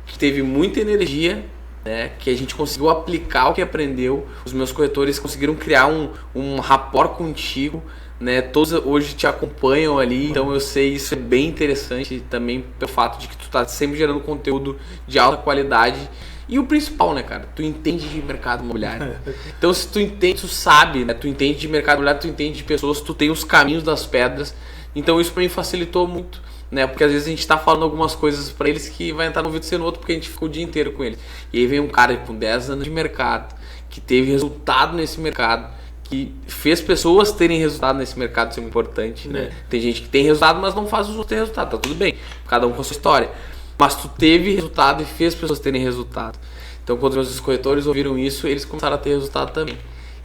S3: que teve muita energia, né, que a gente conseguiu aplicar o que aprendeu. Os meus corretores conseguiram criar um rapport contigo, né? Todos hoje te acompanham ali, então eu sei, isso é bem interessante também pelo fato de que tu tá sempre gerando conteúdo de alta qualidade. E o principal, né, cara? Tu entende de mercado imobiliário. Então, se tu entende, tu sabe, né? Tu entende de mercado imobiliário, tu entende de pessoas, tu tem os caminhos das pedras. Então, isso pra mim facilitou muito, né? Porque às vezes a gente tá falando algumas coisas pra eles que vai entrar no ouvido sem outro, porque a gente ficou o dia inteiro com eles. E aí vem um cara com 10 anos de mercado, que teve resultado nesse mercado, que fez pessoas terem resultado nesse mercado, isso é importante, né? Tem gente que tem resultado, mas não faz os outros terem resultado, tá tudo bem. Cada um com a sua história. Mas tu teve resultado e fez pessoas terem resultado. Então, quando os corretores ouviram isso, eles começaram a ter resultado também.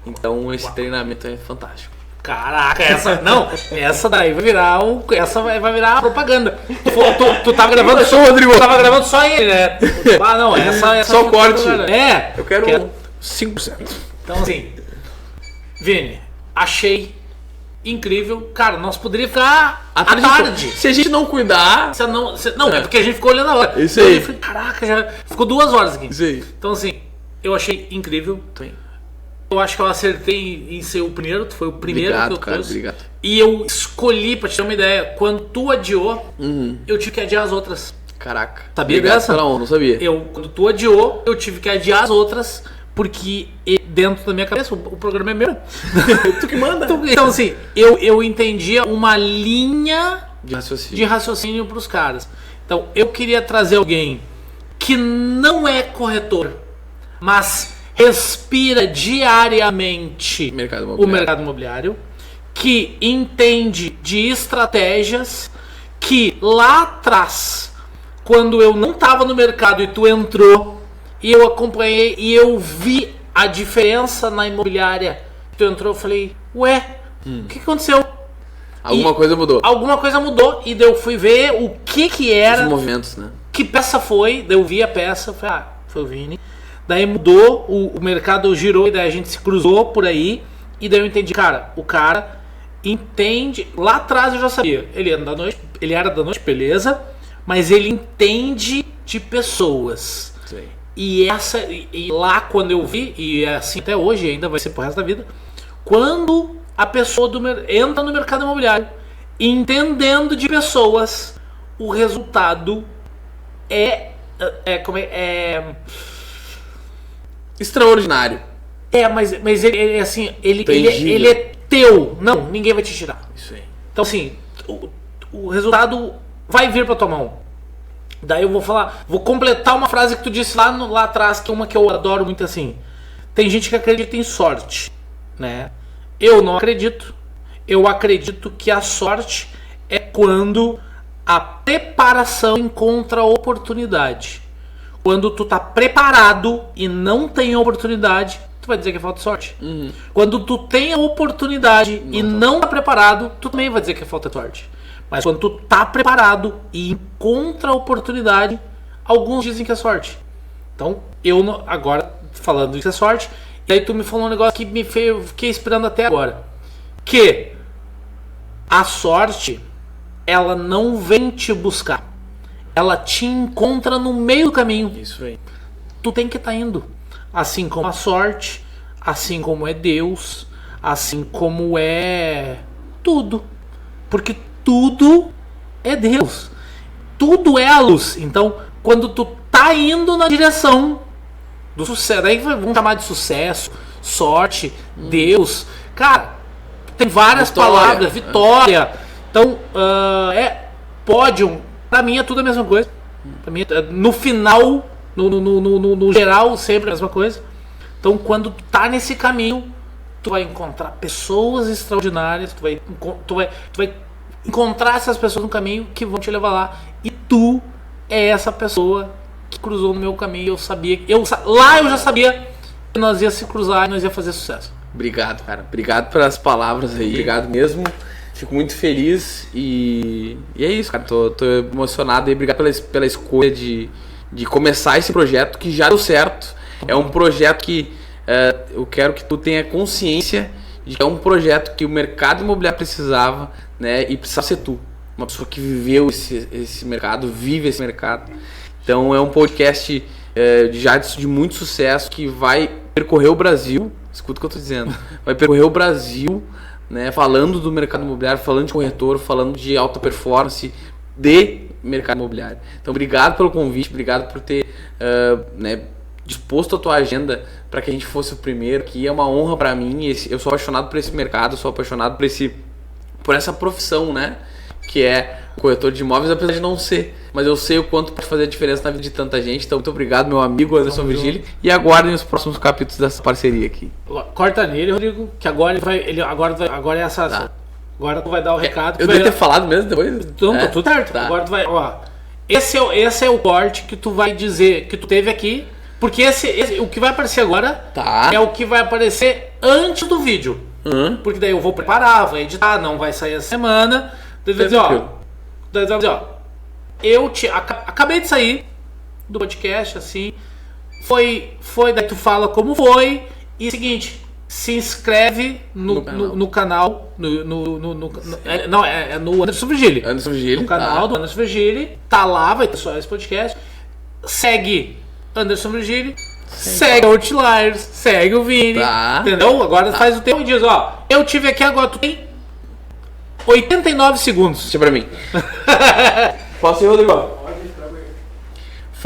S3: Então, esse treinamento é fantástico.
S1: Caraca, essa daí vai virar vai virar propaganda. Tu tava gravando só, Rodrigo. Tu tava gravando só ele, né? Ah, não, essa
S3: só o corte.
S1: Eu
S3: quero 5%.
S1: Então, assim, Vini, achei incrível. Cara, nós poderíamos ficar à tarde.
S3: Se a gente não cuidar...
S1: É porque a gente ficou olhando a hora.
S3: Isso aí.
S1: Eu falei, caraca, já ficou 2 horas aqui.
S3: Isso aí.
S1: Então, assim, eu achei incrível.
S3: Sim.
S1: Eu acho que eu acertei em ser o primeiro. Tu foi o primeiro que eu trouxe.
S3: Obrigado.
S1: E eu escolhi, pra te ter uma ideia, quando tu adiou, eu tive que adiar as outras.
S3: Caraca.
S1: Sabia
S3: obrigado
S1: dessa?
S3: Não sabia.
S1: Quando tu adiou, eu tive que adiar as outras Porque dentro da minha cabeça, o programa é meu.
S3: Tu que manda.
S1: Então, assim, eu entendia uma linha
S3: De
S1: de raciocínio para os caras. Então, eu queria trazer alguém que não é corretor, mas respira diariamente o mercado imobiliário, que entende de estratégias, que lá atrás, quando eu não estava no mercado e tu entrou, e eu acompanhei e eu vi a diferença na imobiliária, tu entrou, eu falei, ué, o que aconteceu?
S3: Alguma coisa mudou.
S1: Alguma coisa mudou, e daí eu fui ver o que era.
S3: Os movimentos, né?
S1: Que peça foi, daí eu vi a peça, falei, foi o Vini. Daí mudou, o mercado girou, e daí a gente se cruzou por aí, e daí eu entendi, cara, o cara entende, lá atrás eu já sabia, ele era da noite, beleza, mas ele entende de pessoas.
S3: Sim.
S1: E lá quando eu vi, e é assim até hoje, ainda vai ser pro resto da vida, quando a pessoa entra no mercado imobiliário, entendendo de pessoas, o resultado é
S3: extraordinário.
S1: Mas ele assim, ele é teu. Não, ninguém vai te tirar.
S3: Isso aí.
S1: Então assim, o resultado vai vir pra tua mão. Daí eu vou completar uma frase que tu disse lá atrás, que é uma que eu adoro muito assim. Tem gente que acredita em sorte, né? Eu não acredito. Eu acredito que a sorte é quando a preparação encontra a oportunidade. Quando tu tá preparado e não tem oportunidade, tu vai dizer que é falta de sorte.
S3: Uhum.
S1: Quando tu tem a oportunidade e não tá preparado, tu também vai dizer que é falta de sorte. Mas quando tu tá preparado e encontra a oportunidade, alguns dizem que é sorte. Então, agora falando que é sorte, e aí tu me falou um negócio que eu fiquei esperando até agora. Que a sorte, ela não vem te buscar. Ela te encontra no meio do caminho.
S3: Isso aí.
S1: Tu tem que estar indo. Assim como a sorte, assim como é Deus, assim como é tudo. Porque tudo é Deus. Tudo é a luz. Então, quando tu tá indo na direção do sucesso, aí vamos chamar de sucesso, sorte, Deus. Cara, tem várias palavras, vitória. Então, pódio, pra mim é tudo a mesma coisa. Pra mim, no final, no geral, sempre a mesma coisa. Então, quando tu tá nesse caminho, tu vai encontrar pessoas extraordinárias, tu vai encontrar essas pessoas no caminho que vão te levar lá. E tu é essa pessoa que cruzou no meu caminho. Eu sabia, lá eu já sabia que nós ia se cruzar e nós ia fazer sucesso.
S3: Obrigado, cara. Obrigado pelas palavras aí. Obrigado mesmo. Fico muito feliz e é isso, cara. Tô emocionado e obrigado pela escolha de começar esse projeto que já deu certo. É um projeto que eu quero que tu tenha consciência de que é um projeto que o mercado imobiliário precisava, né? E precisava ser tu. Uma pessoa que viveu esse mercado, vive esse mercado. Então é um podcast de muito sucesso que vai percorrer o Brasil. Escuta o que eu tô dizendo. Vai percorrer o Brasil, né, falando do mercado imobiliário, falando de corretor, falando de alta performance de mercado imobiliário. Então, obrigado pelo convite, obrigado por ter disposto a tua agenda para que a gente fosse o primeiro, que é uma honra para mim. Eu sou apaixonado por esse mercado, sou apaixonado por essa profissão, né, que é corretor de imóveis, apesar de não ser, mas eu sei o quanto pode fazer a diferença na vida de tanta gente. Então, muito obrigado, meu amigo Anderson Virgílio, e aguardem os próximos capítulos dessa parceria aqui.
S1: Corta nele, Rodrigo, que agora agora é essa.
S3: Tá.
S1: Agora tu vai dar o recado.
S3: Eu devia ter falado mesmo depois?
S1: Tá tudo certo. Tá. Agora tu vai, esse é o corte que tu vai dizer que tu teve aqui, porque esse o que vai aparecer agora é o que vai aparecer antes do vídeo. Porque daí eu vou preparar, vou editar, não vai sair essa semana. Daí vai dizer, eu acabei de sair do podcast, assim, foi, daí tu fala como foi, e seguinte, se inscreve no canal, no Anderson Virgílio. No canal do Anderson Virgílio, tá lá, vai ter só esse podcast, segue Anderson Virgílio, segue Outliers, segue o Vini, entendeu? Agora faz o tempo e diz, eu tive aqui agora, tu tem 89 segundos.
S3: Deixa pra mim. Posso ir, Rodrigo?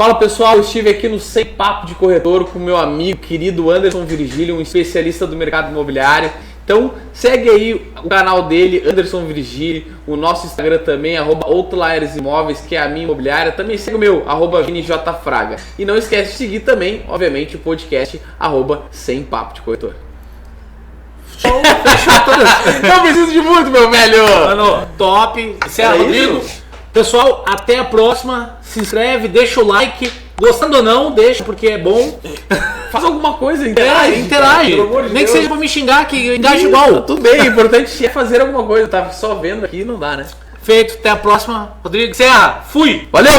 S3: Fala pessoal, eu estive aqui no Sem Papo de Corretor com meu amigo querido Anderson Virgílio, um especialista do mercado imobiliário. Então segue aí o canal dele, Anderson Virgílio, o nosso Instagram também, @outliersimóveis, que é a minha imobiliária. Também segue o meu, @vinijfraga. E não esquece de seguir também, obviamente, o podcast, @sem papo de corretor.
S1: Fechou todas.
S3: Não preciso de muito, meu velho!
S1: Mano, top. Você é Rodrigo. Pessoal, até a próxima. Se inscreve, deixa o like. Gostando ou não, deixa, porque é bom.
S3: Faz alguma coisa, interage.
S1: Interage.
S3: Pelo amor de
S1: Nem que
S3: Deus.
S1: seja pra me xingar, que engaja igual.
S3: Tudo bem, o importante é fazer alguma coisa. Tá só vendo aqui, não dá, né?
S1: Feito, até a próxima. Rodrigo Serra, fui!
S3: Valeu!